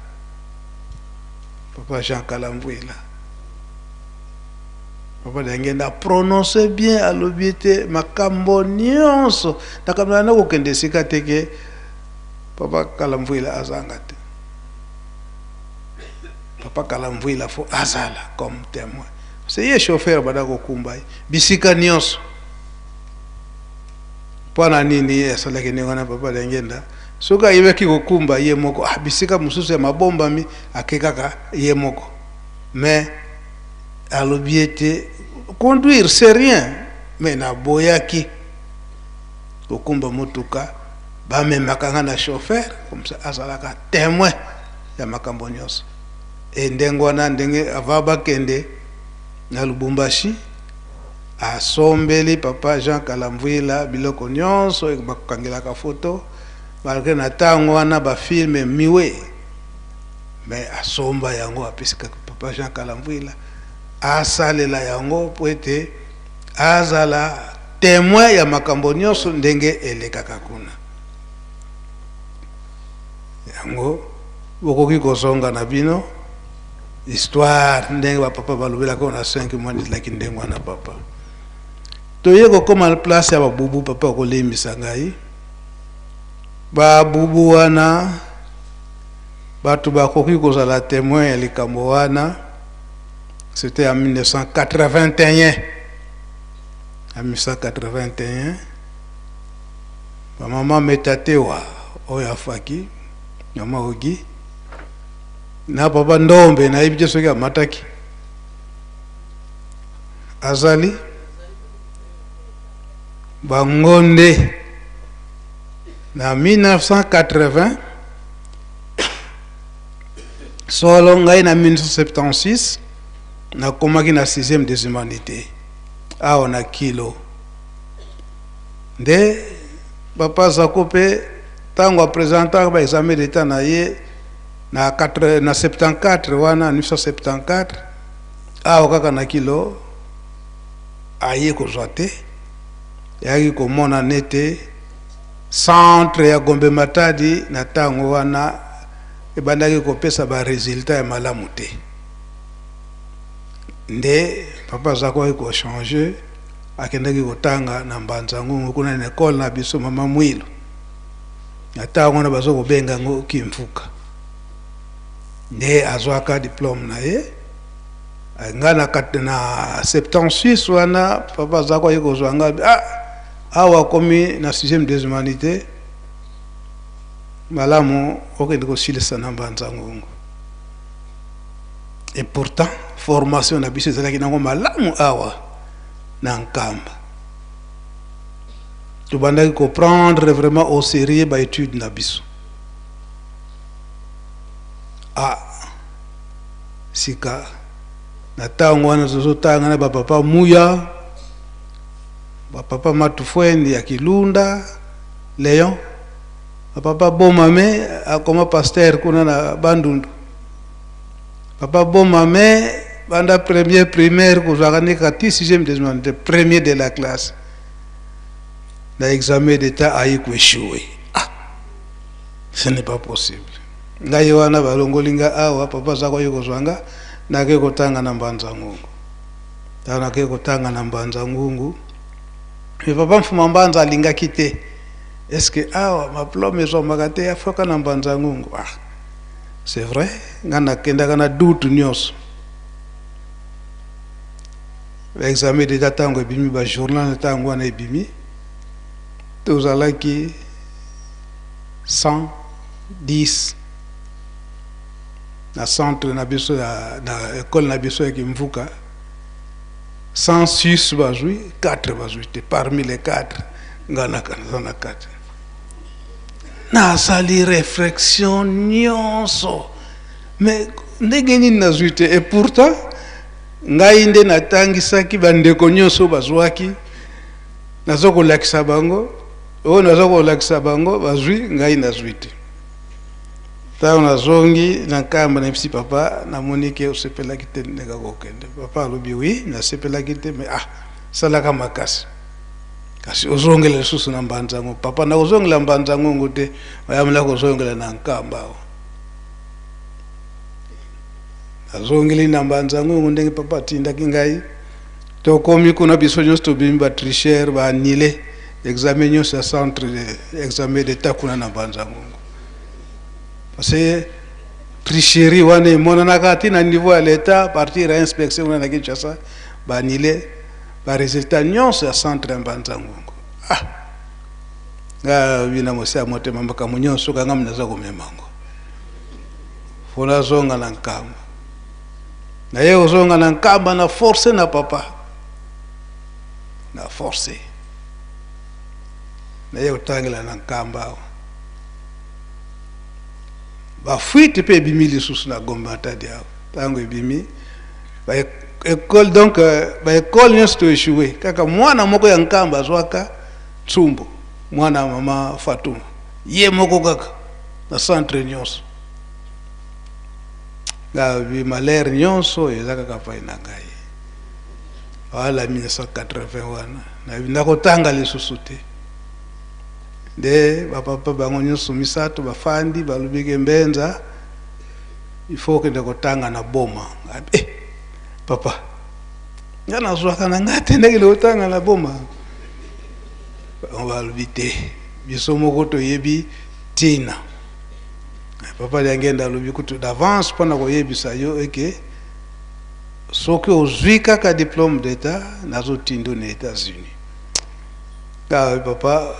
papa ndenge na prononcer bien alobi te makambo nyonso nakamna na kokende sika teke papa Kalamvuila azanga te papa Kalamvuila fo azala comme témoin c'est ye chauffeur badako kumbai bisika nyonso pona nini asalaki ningana papa ndengenda soka yebeki kokumba ye moko bisika mususu ya mabomba mi akekaka ye moko mais alobiete conduire c'est rien mais na boyaki kokumba mutuka ba memaka na chauffeur comme ça azalaka témoin ya makambo nyonso e ndengwana ndenge avaba kende na Lubumbashi asombeli papa Jean Kalamvuila biloko nyonso bakangelaka photo malgré na tango wana ba filme miwe mais asomba yango apisika papa Jean Kalamvuila asalela yango poete azala témoin ya makambo nyonso ndenge elekaka kuna yango bokoki kozonga na bino histoire ndenge ba papa balobela ko na 5 mois like ndenge wana papa toye kokoma place ya babubu papa kolembisa ngai babubu wana batu bakoki kozala témoin ya likambo wana c'était en 1981 en 1981 ba mama Metatewa oyo afaki nyama ogi na papa Ndombe na ibije soki amataki azali bangonde na 1980 solo ngai na 1976 na komaki na 6e des humanités awa na kilo nde papa Zakope tango apresentaka ba examen d'état na ye na 74 wana 1974 awa kaka na kilo aye kozwa te yaki komona nete centre ya Gombe Matadi na tango wana ebandaki kopesa ba résultat ya malamu te nde papa Zako ko changer akendaki kotanga na Mbanza Ngungu kuna na école na biso mama Mwilu na tango na bazo kobenga ngo Kimfuka nde azwaka diplôme na ye ngana na 76 wana papa Zako yiko zwanga awa komi na 6e des humanités malamu okende ko silisa na Mbanza Ngungu et pourtant formation na biso ezalaki nango malamu awa na Nkamba tobandaki comprendre vraiment au sérieux ba étude na biso sika na tango wana tozotanga na bapapa Muya bapapa Matufwendi ya Kilunda Léon papa Bomame akoma pasteur kuna na Bandundu papa Bomame banda premier primaire kozwaka ne kati 6e des humanités premier de la classe na examen d'état ayi échoué ce n'est pas possible ngai wana balongolinga awa papa Zako yokozwanga nake kotanga na Mbanza Ngungu nake kotanga na Mbanza Ngungu mais papa Mfuma Mbanza alingaki te est-ce que awa maplome ezomaka te afoka na Mbanza Ngungu c'est vrai ngana kendaka na doute nyonso l'examen d'état tango ebimi ba journal tango wana ebimi tozalaki 110 na centre na biso na école na biso ya Kimfuka 106 bazwi 4 bazwi te parmi les 4 ngana kana 4 na sali réflexion nyonso mais ndenge nini nazwi te et pourtant ngai nde natangisaki bandeko nyonso bazwaki nazokolakisa bango oyo nazokolakisa bango bazwi ngai nazwi te ntango nazongi na Nkamba na bisi papa namoni ke osepelaki te ndenge kokende papa alobi wi nasepelaki te mais salaka makasi kasi uzongela lisusu na mbanzangu papa na uzongela mbanzangu ngute wayamla kuzongela na nkamba azongeli na mbanzangu ngunde papa tinda kingai to komi kuna bisonyo sto bimba tricher ba nile examen yo sa centre examen d'état kuna na mbanzangu parce que tricherie wane mona nakati na niveau à l'état partir à inspection na Kinshasa ba nile ba résultat nyonso ya centre mbanzangu nga bina mosa mote mambaka munyonso kanga mnaza kumemango fona zonga na nkamba na yeye zonga na nkamba na force na papa na force na yeye utangela na nkamba ba fuite pe bimili susu na gomba tadi hao tango bimi ba école donc ba école nyonso to échoué kaka mwana moko ya nkamba zwaka tsumbo mwana mama Fatuma ye moko kaka na centre nyonso nga bi malheur nyonso ezaka kapa inangai wala 1980 wana na ndakotanga lisusu te de bapapa bango nyonso misato bafandi balubike mbenza il faut que ndakotanga na boma papa ngana zwaka na ngate ndakile otanga na boma on va l'ubiter biso moko to yebi tina papa yangenda lubi kutu d'avance pona ko yebisa yo eke soki ozwi kaka diplôme d'état nazo tindo na États-Unis ka papa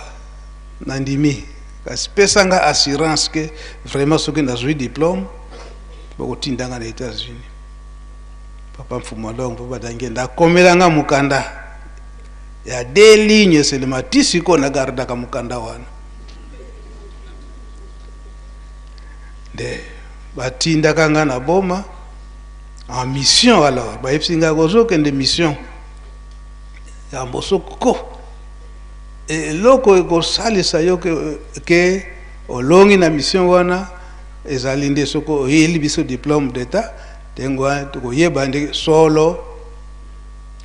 nandimi kasi pesanga assurance que vraiment soki nazwi diplôme bako tindanga na États-Unis papa mfumo longo papa dangenda komelanga mukanda ya des lignes seulement tisiko na garda ka mukanda wana de batinda kanga na boma en mission alors ba epsinga gozo kende mission ya mbosoko e loko ko salisa yo ke olongi na mission wana ezalinde soko yeli biso diplôme d'état tengwa to yeba ndi solo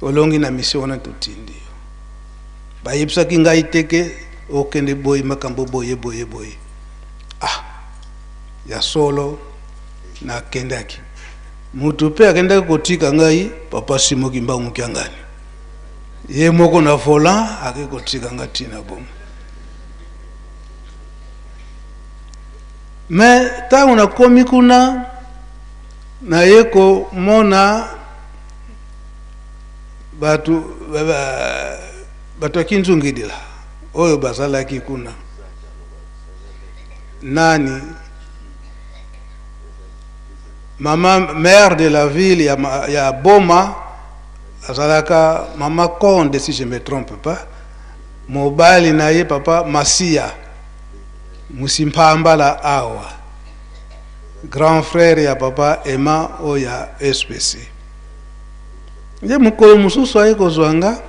olongi na mission wana to tindi ba yipsa kinga iteke okende boy makambo boye ya solo na kendaki mutu pe akenda kotika ngai papa simo kimba mukyangani ye moko na volant akekotika ngati na bom mais ta una komi kuna na yeko mona batu akinzungidila oyo bazalaki kuna nani mama maire de la ville ya Boma azalaka mama Konde si je me trompe pas mobali na ye papa Masia musimpambala awa grand frère ya papa Emma oya SPC nje mukolo mususu aye kozwanga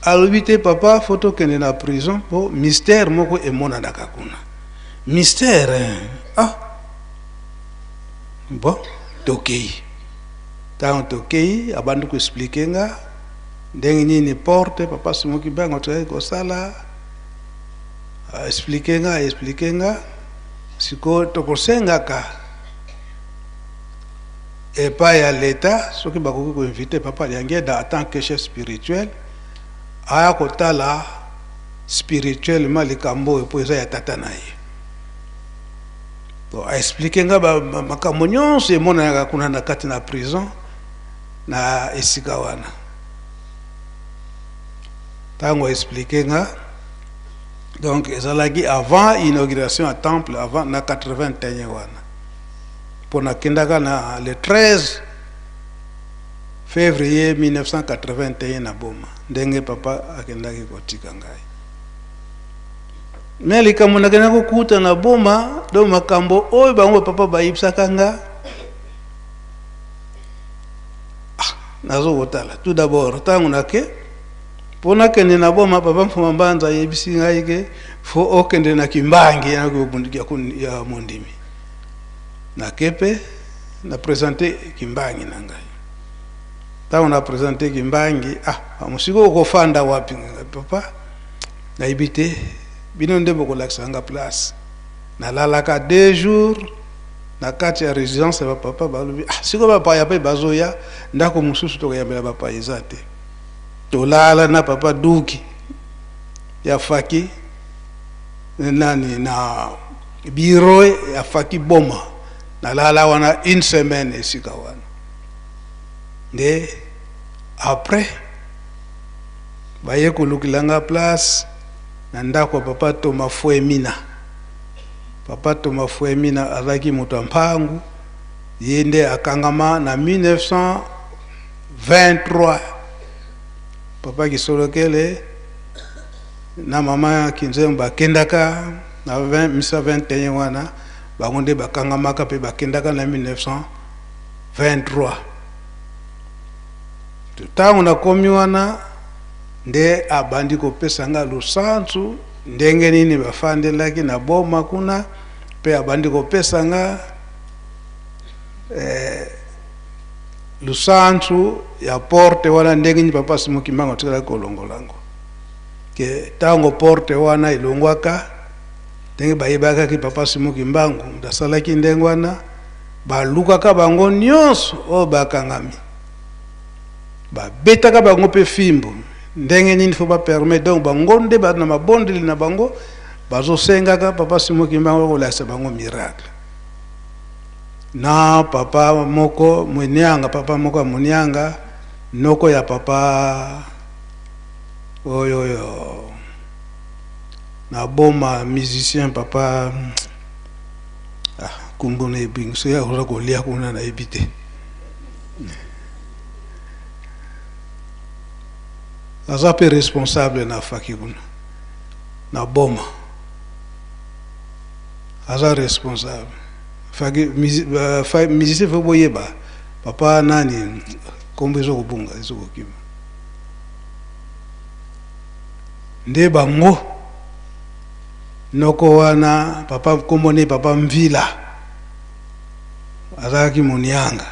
alobite papa photo kende na prison po mystère moko emona ndaka kuna mystère bon tokei tant tokei abandu ko expliquer nga ndenge nini porte papa simoki bango to ko sala expliquer nga siko to ko senga ka et pas ya l'état soki bako ko inviter papa yangeda en tant que chef spirituel aya kotala spirituellement likambo epo eza ya tata na ye to expliquer nga makambo nyonso emona yaka kuna na kati na prison na esika wana tango expliquer nga donc ezalaki avant inauguration à temple avant na 81 wana pona kendaka na le 13 février 1981 na Boma ndenge papa akendaki kotika ngai mais likambo nakenda kokuta na Boma do makambo oyo bango papa bayibisaka nga nazo kotala tout d'abord tango nake pona kende na Boma papa mfuma mbanza yebisi ngai ke fo okende na Kimbangi na kubundikia ya mondimi na kepe na présenter Kimbangi na ngai ta on a présenté Kimbangi musiko ko fanda wapi papa na ibite bino ndebo ko laksanga place na lalaka 2 jours na kati ya résidence ya papa balobi siko papa ya pe bazoya ndako mususu to yambela papa izate to lala na papa duki ya faki nani na biro ya faki boma na lala wana 1 semaine esika wana nde après baye kulukilanga place na ndako papa Thomas Fuemina. Papa Thomas Fuemina azaki moto mpangu yende akangama na 1923. Papa Kisolokele na mama Kinzemba kendaka na 1921 wana bangonde bakangama ka pe bakendaka na 1923. Tutangu na komi wana nde abandi kopesanga lusansu ndenge nini bafandelaki na boma kuna pe abandi kopesanga lusansu ya porte wana ndenge ni papa Simukimbangu tikala kolongolango ke tango porte wana ilongwaka ndenge bayebaka ki papa Simukimbangu ndasalaki ndenge wana balukaka bango nyonso o bakangami babetaka bango pe fimbo ndenge nini faut pas permettre donc bango nde ba na mabondeli na bango bazosengaka papa Simukimbangu kolasa bango miracle na papa moko Munianga, papa moko Munianga noko ya papa oyo na boma musicien papa kumbone bingso ya kolia kuna na ebite aza pe responsable na faki kuna na boma aza responsable faki musicien fo boyeba papa nani kombe zo kubunga zo kukima nde bango noko wana papa kombone papa Mvila azaki Munianga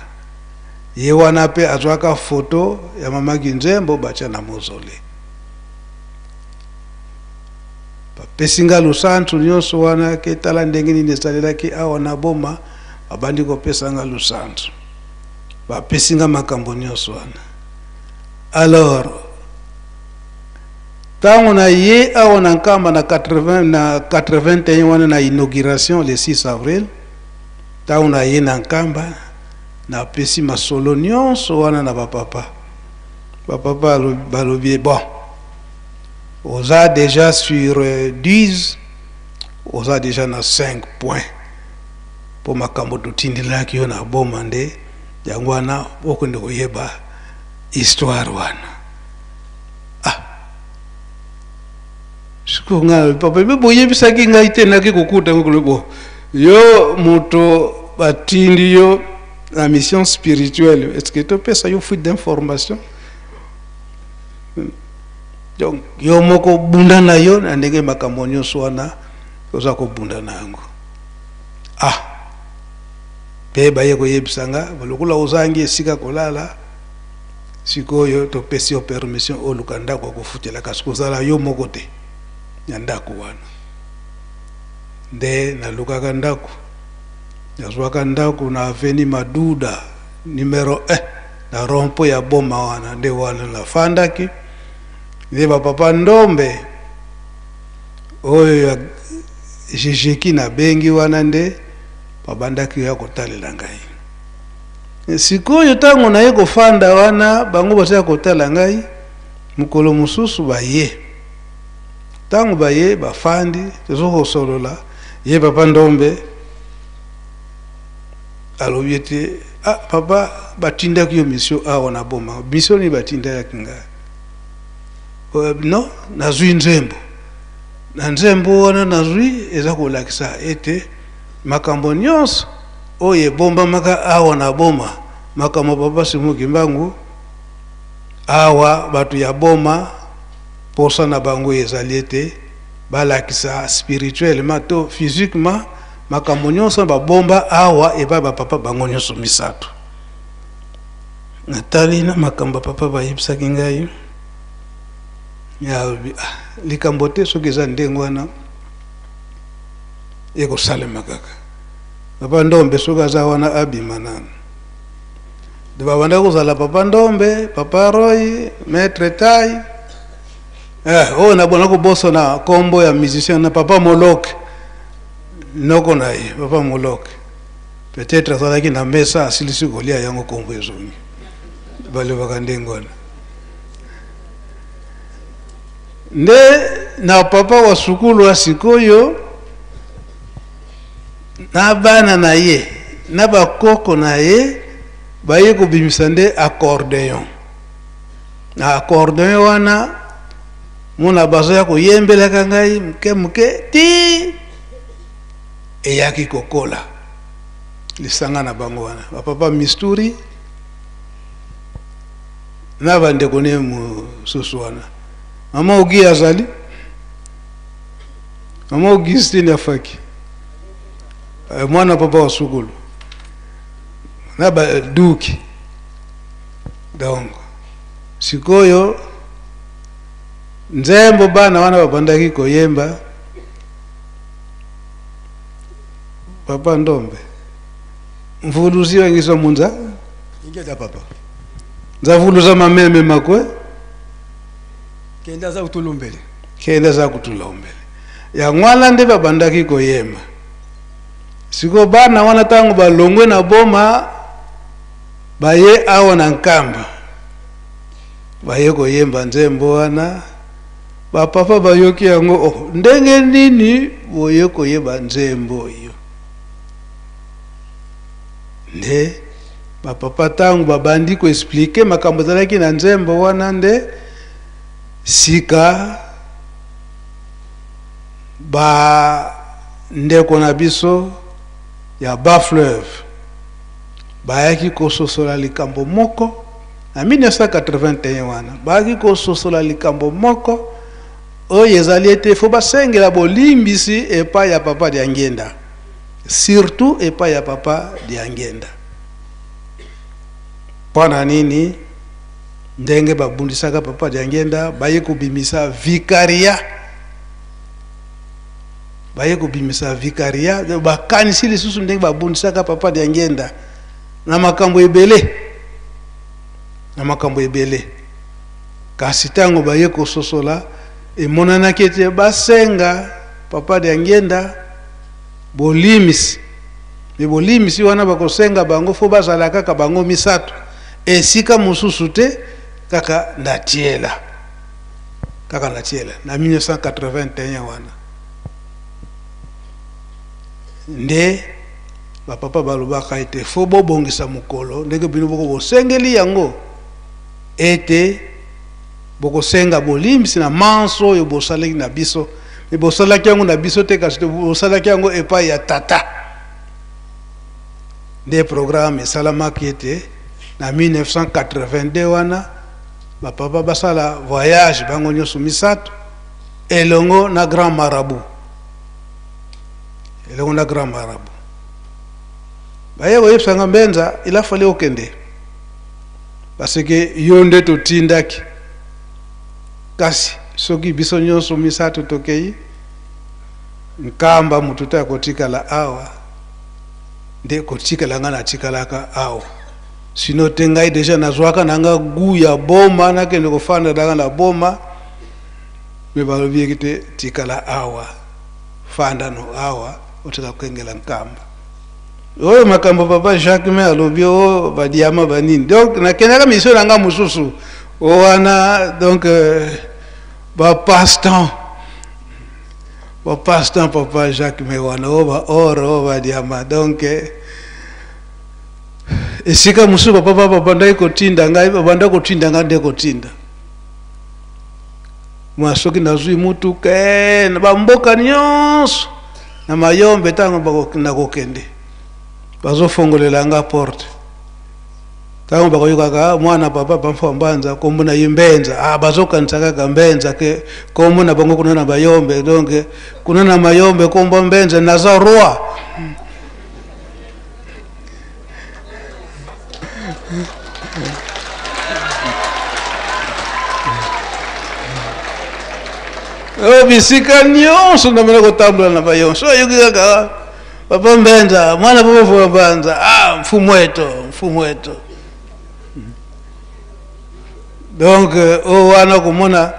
ye wana pe azwaka foto ya mama Kinzembo bacha na mozole papesinga lusantu nyonso wana ke tala ndenge nini esalelaki awa na boma abandi kopesanga lusantu bapesinga makambo nyonso wana. Alors tango na ye awa na nkamba na 81 wana na inauguration le 6 avril tango na ye na nkamba na pesi masolo nyonso wana na bapapa balobi bon oza déjà sur 10 oza déjà na 5 points po makambo tutindilaki yo na boma nde yango wana okende koyeba histoire wana sikunga papa boyebisaki ngai te naki kokuta ngolobo yo moto batindi yo la mission spirituelle. Est-ce que tu peux ça yo fuite d'information? Donc yo moko bunda na yo na ndenge makambo nyonso wana oza ko bunda nango pe baye koyebisanga balokula ozangi esika kolala sikoyo to pesi o permission o lukanda ko kufutela kasikozala yo moko te nyandako wana nde na lukaka ndako yazwaka ndako na aveni Maduda numero 1 na rompo ya boma wana nde wana la fandaki nde papa Ndombe oyo jejeki na bengi wana nde babandaki ya kotalela ngai sikoyo tango na ye kofanda wana bango basaya kotala ngai mukolo mususu baye tango baye bafandi tozoko solola ye papa Ndombe alobi ete papa batindaki yo mission awa na boma mission ni batindaki ngai no nazwi nzembo na nzembo wana nazwi eza kolakisa ete makambo nyonso oyo ebombamaka awa na boma makambo papa Simukimbangu awa bato ya boma posa na bango ezali ete balakisa spirituellement to physiquement makambo nyonso babomba awa eba bapapa bango nyonso misato Natali na makamba papa bayibisaki ngai ya likambo te soki eza ndenge wana ekosalema kaka papa ndombe soki aza wana abima nano de babanda kozala papa ndombe papa roy maître tai oyo nabona koboso na kombo ya musicien na papa molok noko na ye papa molok peut-être azalaki na mesa asilisi kolia yango kombo ezongi balobaka ndenge wana nde na papa wa sukulu wa sikoyo na bana na ye na bakoko na ye baye kobimisa nde accordéon na accordéon wana muna bazoya koyembelaka ngai muke muke ti eyaki kokola lisanga na bango wana bapapa misturi na bandeko ne mosusu wana mama ogi azali mama Augustine afaki mwana papa wa sukulu na baduki donc sikoyo nzembo bana wana babandaki koyemba papa ndombe mvuluzi wengiso munza ingeda papa nzavuluza mameme makwe kenda za kutulumbele kenda za kutulumbele ya ngwala nde babandaki koyemba siko bana wana tangu balongwe na boma baye awa na nkamba baye koyemba nzembo wana bapapa bayoki yango ndenge nini boye koyeba nzembo iyo nde bapapa tangu babandi koexplike makambo ezalaki na nzembo wana nde sika ba ndeko na biso ya Bas-Fleuve bayaki kososola likambo moko na 1981 wana bayaki kososola likambo moko oyo ezali ete fo basengela bolimbisi epai ya papa Diangenda surtout epai ya papa Diangenda mpona nini ndenge babundisaka papa Diangenda baye kobimisa vikaria baye kobimisa vikaria bakanisi lisusu ndenge babundisaka papa Diangenda na makambo ebele kasi ntango baye kososola emonanaki ete basenga papa Diangenda bolimisi me bolimisi wana bakosenga bango fo bazala kaka bango misato esika mosusu te kaka ndatiela na 1981 wana nde bapapa balobaka ete fo bobongisa mokolo ndenge bino boko bosengeli yango ete bokosenga bolimisi na manso oyo bosalaki na biso me bosalaki yango na biso te kasi bosalaki yango epai ya tata nde programme esalamaki ete na 1982 wana bapapa basala voyage bango nyonso misato elongo na grand marabout baye koyebisanga mbenza ilafale okende parce que yo nde totindaki kasi soki biso nyonso misato tokei nkamba mutu te akotikala awa nde kotikala nga natikalaka awa sino te ngai deja nazwaka nanga gu ya boma nakende kofanda danga na boma me balobi eki te tikala awa fanda no awa otika kokengela nkamba oyo makambo papa Jacques me alobi o badiama banini donc nakendaka misio nanga mosusu wana donc passe-temps papa Jacques me wana o baoro o badiama donc esika mosusu bapapa babandaki kotinda ngai babanda kotinda ngai nde kotinda mwa soki nazwi mutuka na bamboka nyonso na mayombe ntango nakokende bazofongolela nga porte ntango bakoyokaka mwana papa pamfo mbanza kombo na ye mbenza bazokanisa kaka mbenza ke kombo na bango kuna na bayombe donc kuna na mayombe kombo mbenza naza roi bisika nyonso ndamene kutambula na bayonso yukika papa Mbenza mwana papa Mbenza mfumu wetu donc wana kumona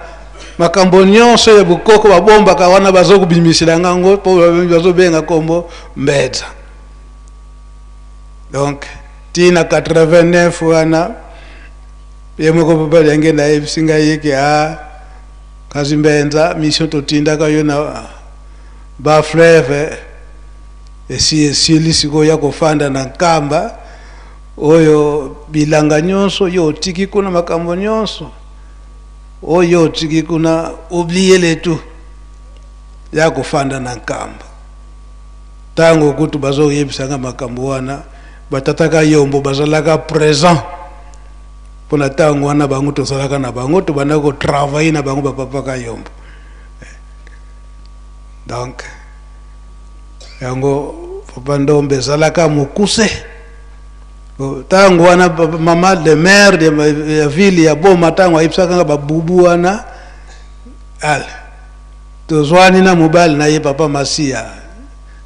makambo nyonso ya bukoko babomba kawana bazokubimisila ngango po bazobenga kombo Mbenza. Donc tina 89 wana yemwe ko papa yange na ebisinga yeke kazi Mbenza mission totinda kayo na ba frère esi siko yako fanda na nkamba oyo bilanga nyonso yo tiki kuna makambo nyonso oyo tiki kuna oublier tout yako fanda na nkamba tango kutu bazo yebisanga makambo wana batataka yombo bazalaka présent pona tango wana bango tozalaka na bango to banako travailler na bango papa ka yombo. Donc yango papa Ndombe zalaka mukuse tango wana mama de maire de ya ville ya Boma tango ayipsaka babubu wana tozwani na mobile na ye papa Masia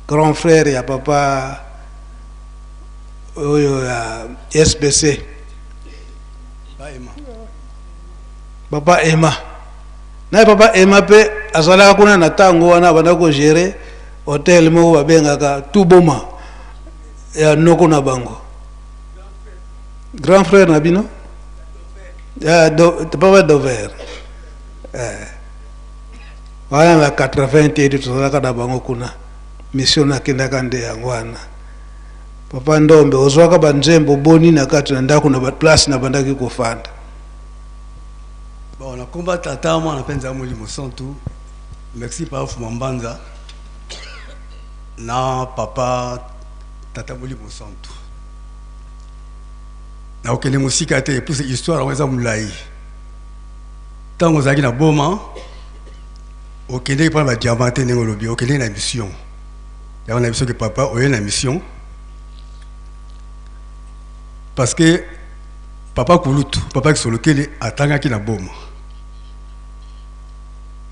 grand frère ya papa oyo ya SBC papa Emma na papa Emma pe azalaka kuna na tango wana bandako gérer hotel mo babengaka Tuboma ya noko na bango grand frère nabino ya papa Dover wana na 88 tozalaka na bango kuna mission na kenda kande yango wana papa Ndombe ozwaka banzembo boni na kati na ndako na place na bandaki kofanda. Bon, on a combattu tata moi na penza molimo santu. Merci par Fuma Mbanza. Na papa tata molimo santu. Na okene musika te pour cette histoire on za mulai. Tango zaki na Boma okende pa ba diamanté nengo lobi okende na mission. Ya on a mission que papa oye na mission. Parce que papa Kulutu, papa qui sur lequel atanga ki na Boma.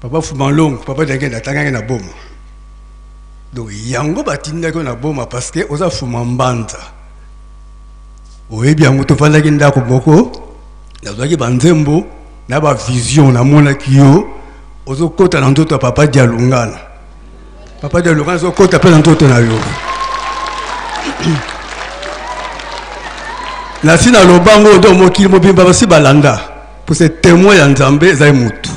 Papa Fumanlong, papa Dengen atanga ki na Boma. Donc yango batinda ko na Boma parce que oza Fumambanda. Oyebi yango to fanda ki ndako moko, na zaki banzembo na ba vision na mona kiyo, ozo kota na ndoto papa Dialungana. Papa Dialungana zo kota pe na ndoto na yo. La sina lobango do mokili mobimba basi balanda pour ce témoin ya Nzambe zai mutu.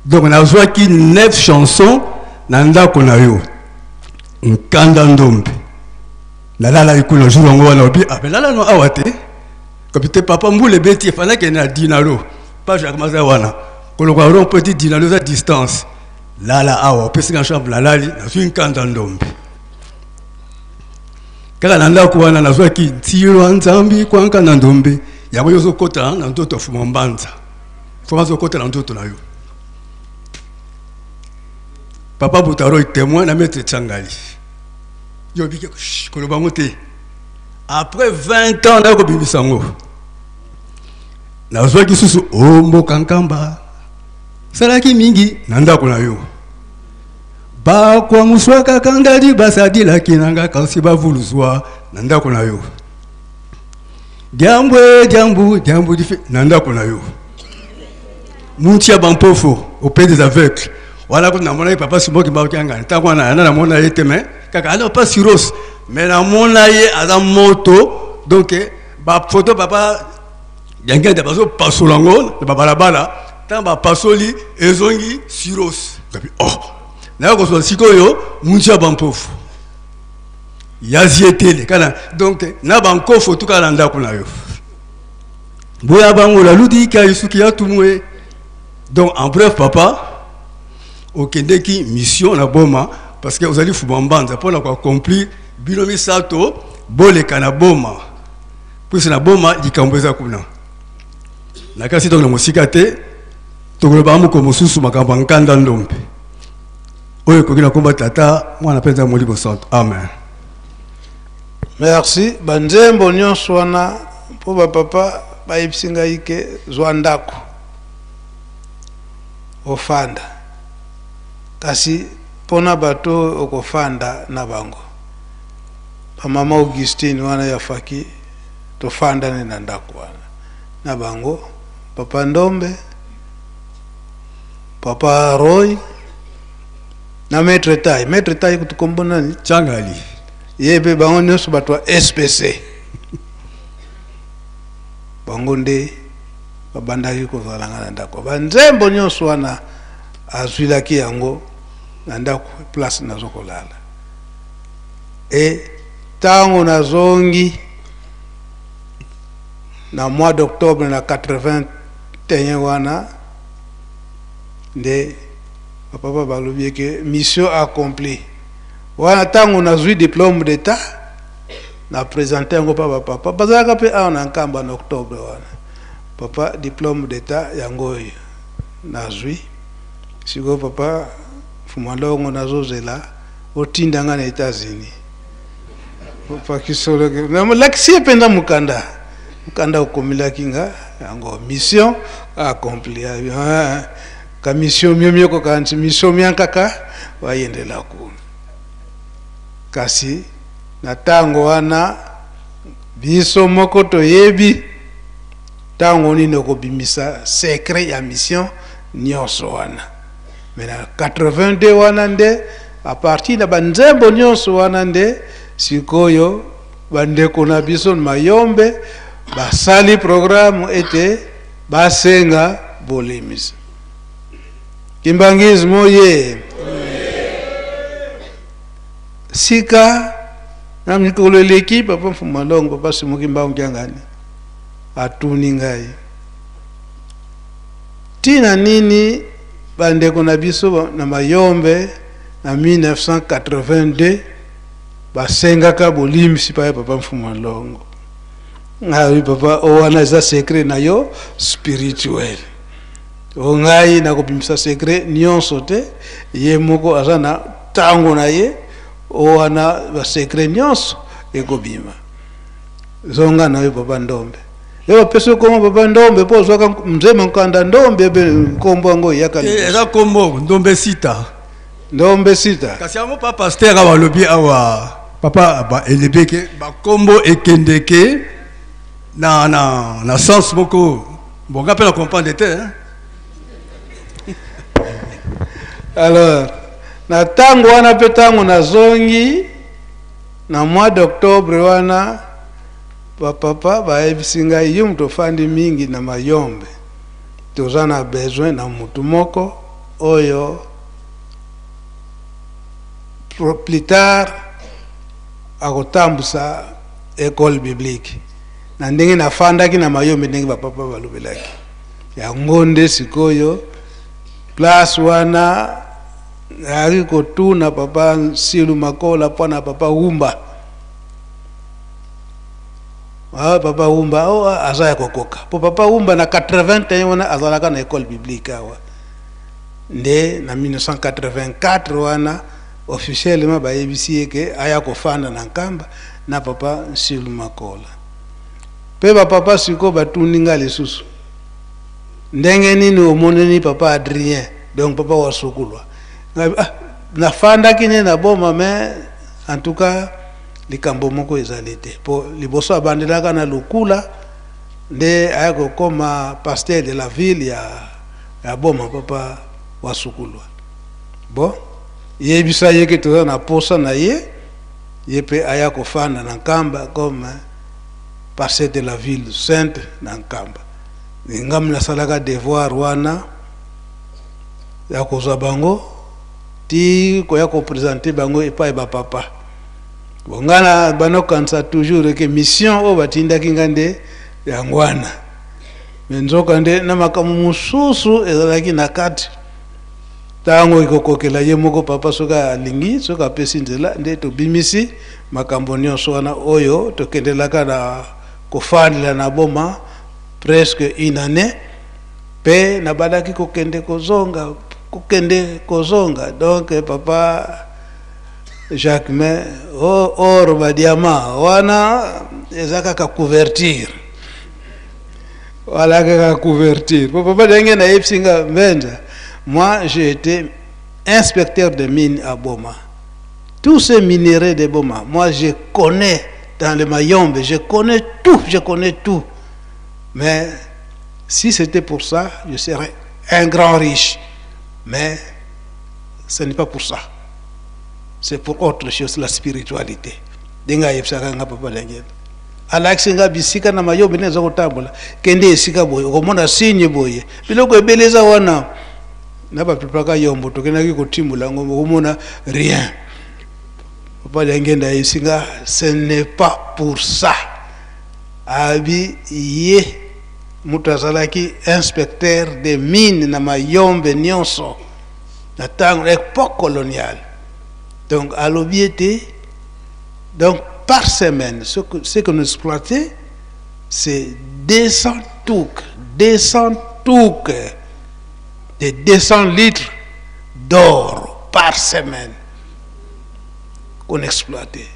Donc na zwa ki 9 chansons na ndako na yo. Nkanda Ndombe. La la ikuna jour ngo na obi abelala no awate. Kapite papa mbule beti fana ke na dinalo. Pas Jacques Mazawana. Koloko ron petit dinalo za distance. La awa pesi nga chambre la lali na zwi Nkanda Ndombe. Kala nanda kuwana na zwa ki tiro Nzambi kwa Nkanda Ndombe yabo yozo kota na ndoto Fuma Mbanza fuma zo kota na ndoto na yo. Papa Boutaro est témoin na maître Tsangali yo bike koloba ngote après 20 ans na ko bibisango na zwa ki susu ombo kankamba salaki mingi na ndako na yo. Ba kwa muswaka kangadi basadi la kinanga kansi bavuluzwa na ndako na yo. Diambu dife na ndako na yo. Muntia bampofo au pays des aveugles. Wala ko na mona papa simoki ba kyanga tango na mona yeteme kaka ala pas siros mais na mona ye ala moto donc ba photo papa yanga de baso pasolango de babalabala tan ba pasoli ezongi siros. Oh na ko so sikoyo muncha bampofu yazietele kana donc na bankofo tukala ndako na yo boya bango la ludi ka yusuki ya tumwe. Donc en bref papa okendeki mission na Boma parce que ozali Fuma Mbanza pour la accomplir binomi sato boleka na Boma puis na Boma likambeza kuna na kasi to na musika te to ba mu ko mususu makamba Nkanda Ndombe. Oye kokina komba tata mwana penza molimo santo. Amen. Merci banzembo nyonso wana po ba papa bayebisi ngai ke zwa ndako ofanda kasi mpona bato okofanda na bango bamama Augustine wana yafaki tofandane na ndako wana na bango papa Ndombe papa Roy na maître Tai kutukombo nani Changali yebe bango nyonso bato wa SPC bango nde babandaki kozalanga na ndako banzembo nyonso wana azwilaki yango na ndako place nazokolala tango nazongi na mois d'octobre na 81 wana nde papa balobi ke mission accomplie wana tango nazwi diplôme d'état na présenter yango pa papa bazalaka pe awa na Nkamba na octobre wana papa diplôme d'état yango nazwi siko papa fumalongo nazozela otindanga na États-Unis papa kisolo na lakisi penda mukanda okomilaki nga yango mission accomplie ka mission mieux ko kanti mission miankaka wayendela ku kasi na tango wana biso moko toyebi tango nini okobimisa secret ya mission nyonso wana mais na 82 wana nde a partir na banzembo nyonso wana nde sikoyo bandeko na biso Mayombe basali programme ete basenga bolimisa Kimbangismo ye sika na mikolo leki papa Mfumalongo papa Simukimba Ungangani atuni ngai tina nini bandeko na biso na Mayombe na 1982 basengaka bolimisi pa papa Mfumalongo ngai papa owana za secret na yo spirituel ongai na kopimisa secret nyonso te ye moko azana tango na ye owana ba secret nyonso ekobima zonga na yo papa Ndombe yo peso koma papa Ndombe po zwaka mzema nkanda Ndombe be kombo ngo yakali eza kombo Ndombe Sita kasi amo papa pasteur abalobi awa papa ba elebeke ba kombo ekendeke na sens moko bonga pe na comprendre te hein? Alors na tango wana pe tango na zongi na mois d'octobre wana papa bayebisi ngai yo mutu ofandi mingi na Mayombe toza na besoin na mutu moko oyo plus tard akotambusa école biblique na ndenge nafandaki na Mayombe ndenge bapapa balobelaki yango nde sikoyo place wana ari kotuna papa Silu Makola pona papa Umba papa Umba azaya kokoka po papa Umba na 81 wana azalaka na école biblique awa nde na 1984 wana officiellement bayebisi ke aya kofanda na Nkamba na papa Silu Makola pe papa siko batuninga lisusu ndenge nini omoneni papa Adrien donc papa wasukulwa na fanda kine na boma mais en tout cas likambo moko ezalite po liboso abandelaka na Lukula nde ayako koma pasteur de la ville ya boma papa wasukulwa bon yebisa yeke toza na posa na ye pe ayako fanda na Nkamba comme pasteur de la ville sainte na Nkamba ngam na salaka devoir wana ya kozwa bango ti ko ya ko présenter bango epai ba papa bongana banokanisa toujours que mission o batindaki ngande ya ngwana menzoka nde na makamu mususu ezalaki na kati tango ikokokela ye moko papa soka alingi soka pesi nzela nde tobimisi makambo nyonso wana oyo tokendelaka na kofandela na boma presque une année pe na badaki kokende kozonga donc papa Jacquemain or ba diamant wana ezaka ka couverture Voilà la couverture. Moi, j'ai été inspecteur de mines à Boma. Tous ces minéraux de Boma, moi je connais dans le Mayombe, je connais tout. Mais si c'était pour ça, je serais un grand riche. Mais ce n'est pas pour ça. C'est pour autre chose, la spiritualité. Denga yepsaka nga papa lengena. Alaksinga bisika na Mayombe neza kutambula. Kende esika boye, komona sinye boye. Biloko ebeleza wana. Naba pipaka yombo tokenaki kotimula ngombo komona rien. Papa lengenda yesinga, ce n'est pas pour ça. Abi ye mutazalaki inspecteur des mines na Mayombe nyonso. Na tango époque coloniale. Donc à l'objectif, donc par semaine, ce que nous exploitons, c'est 200 touques, de 200 litres d'or par semaine qu'on exploitait.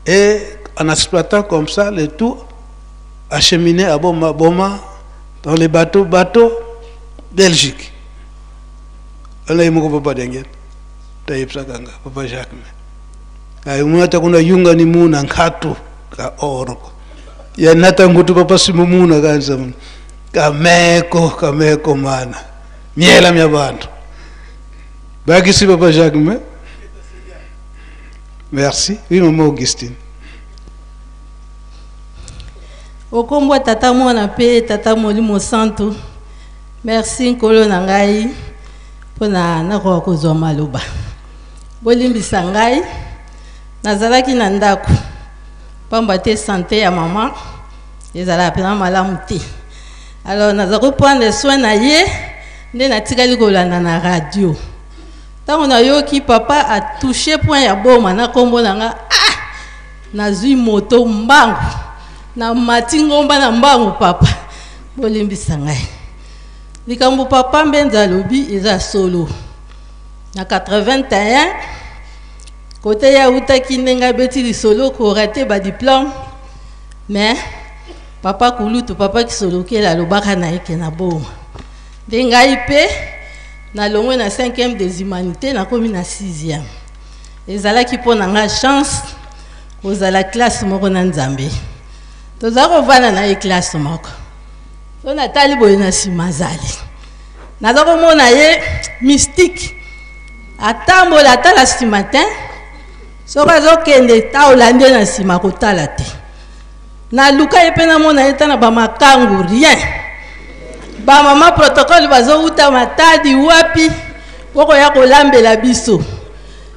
Et en exploitant comme ça, le tout acheminé à Boma dans les bateaux Belgique. Allah yi muko papa dengen tayib sakanga papa Jacques ay munata kuna yunga ni muna nkatu ka oro ya nata ngutu papa simumuna kanza kameko mana miela mya bantu baki si papa Jacques. Merci. Oui maman Augustine. Okombo tata mwana pe tata molimo santo. Merci nkolo na ngai pona nako kozwa maloba. Bolimbisa ngai nazalaki na ndako. Pamba te santé ya maman ezala pena malamu te. Alors nazako prendre soin na ye nde natikali kolanda na radio. Tango na yoki papa a touché point ya boma na kombo na nga nazui moto mbangu na matingomba na mbangu papa. Bolimbisa ngai. Likambo papa mbenza lobi eza solo. Na 81 côté ya utaki ndenga beti li solo ko raté ba diplôme. Mais papa kulutu papa ki solo ke la lobaka na eke na boma. Ndenga ipe na longwe na 5e des humanités na komi na 6e. Ezala ki pona nga chance kozala classe moko na Nzambe. Tozako vana na classe moko. So natali boye na simazali. Nazako mona ye mystique. Atambola tala ce matin. So kazo kende ta olande na sima kotala te. Na luka epena mona eta na ba makangu rien. Ba mama protocole bazo uta matadi wapi poko ya kolambela biso.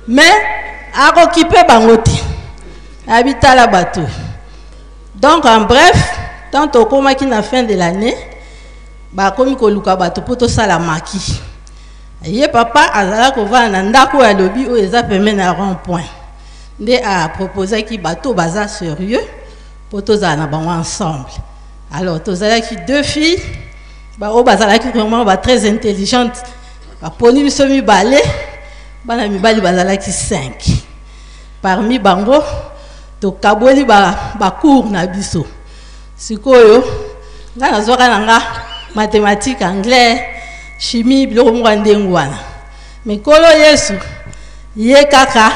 Mais ako kipe bangote. Habitala bateau. Donc en bref, tant au coma qui na fin de l'année, ba komi ko luka bateau poto sala maki. Ye papa azala ko va na ndako ya lobi o eza peme na rond point. Nde a proposé ki bateau baza sérieux poto za na bango ensemble. Alors tozala ki deux filles ba o bazala ki vraiment ba très intelligente. Ba poni biso mi balé bana mi bali bazala ki 5. Parmi bango to kaboli ba cours na biso. Sikoyo nga nazoka nanga mathématiques, anglais, chimie biloko moko ndengu wana. Mikolo Yesu ye kaka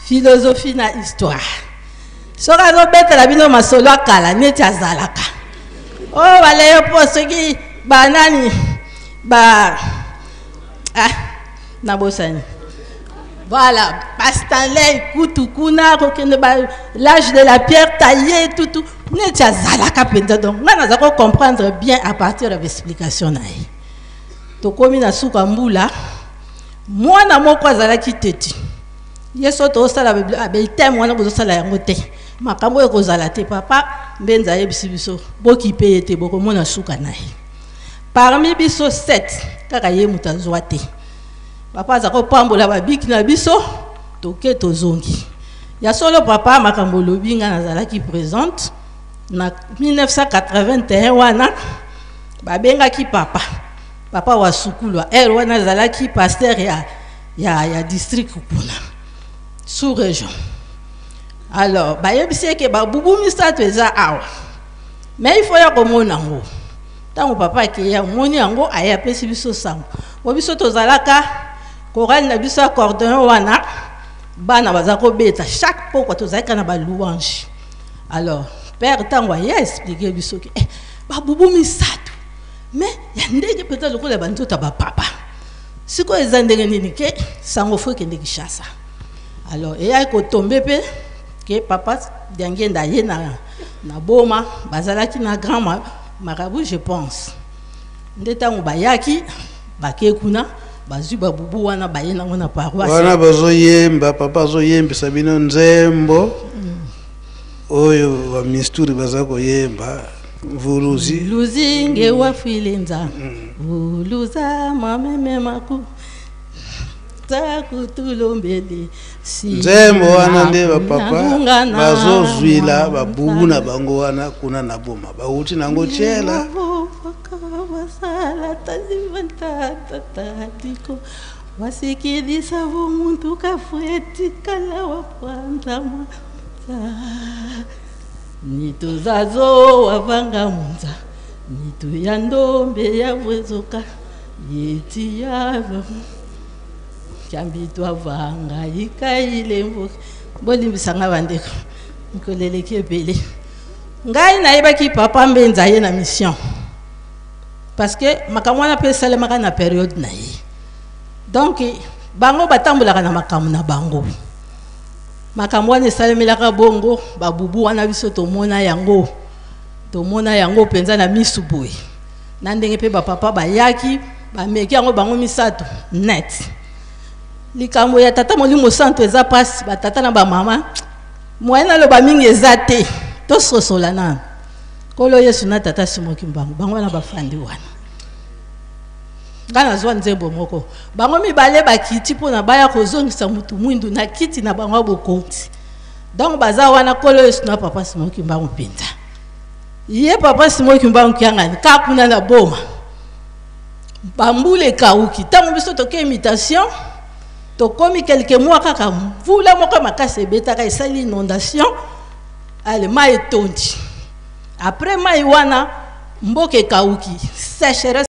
philosophie na histoire. Soka zo betela bino masolo akala neti azalaka. Oh baleyo po soki banani ba na bosani. Voilà, Pastanley, Koutoukuna, l'âge de la pierre taillée, tout. Neti azalaka penza donc. Nga nazako comprendre bien à partir de l'explication nae. To komi na suka mbula, mwana moko azalaki teti. Yeso to sala abelite mwana bozo sala yango te. Makambo ekozala te papa mbenza yebisi biso boki peye te boko mona suka nae. Parmi biso 7 kaka ye mutazwa te. Papa zako pambola babiki na biso toke tozongi. Ya solo papa makambo lobi nga nazalaki présente na 1981 wana babenga ki papa wa sukulwa wana nazalaki pasteur ya district kuna sous région. Alors bayebisi ke babubu misato eza awa. Mais il faut ya komona ngo Tango papa ke ya moni yango aya pesi biso sango. Bo biso tozalaka chorale na biso accordéon wana bana bazako beta chaque poko tozalaka na ba louange. Alors père tango ya expliquer biso ke ba bubu misato. Mais ya ndenge peut-être ko la banzota ba papa. Siko ezandenge nini ke sango fo ke ndeki chasa. Alors et ya ko tomber pe que papa d'angenda ye na boma bazalaki na grand marabout je pense ndeta ngobayaki bakekuna bazwi babubu wana baye nango na paroisse wana bazoyemba papa azoyembisa bino nzembo oyo ba misturi bazako yemba vuluzi luzinge wa filenza vuluza mameme maku takutulombele nzembo wana nde bapapa bazozwila babubu na bango wana kuna na boma bauti nango chela wasikilisa vomuntu kafuetikala wapanzama nituzazo wavanga munza nitu ya ndombe ya bwezoka yeti yava Kambitwa vanga ikaile mboka bolimbisanga bandeko nkoleleki ebele ngai nayebaki papa mbenza ye na mission parce que makambo wana mpe esalemaka na période na ye donc bango batambolaka na makambo na bango makambo wana esalemelaka bongo babubu wana biso tomona yango mpenza na misu boye na ndenge mpe bapapa bayaki bameki yango bango misato net likambo ya tata molimo santo eza pasi batata na bamama moyen naloba mingi eza te tososola nano kolo yesu na tata simoki mbango bango wana bafandi wana nga nazwa nzembo moko bango mibale bakiti mpona baya kozongisa mutu mwindu na kiti na bango bokonti donc baza wana kolo yesu na papa simoki mbango mpenza ye papa simoki mbango kiangani kakuna na boma bambule kauki ntango biso toke imitation tokomi quelques mois kaka mvula moko makasi ebetaka esali inondation ale mai etondi après mai wana mboka ekauki sécheresse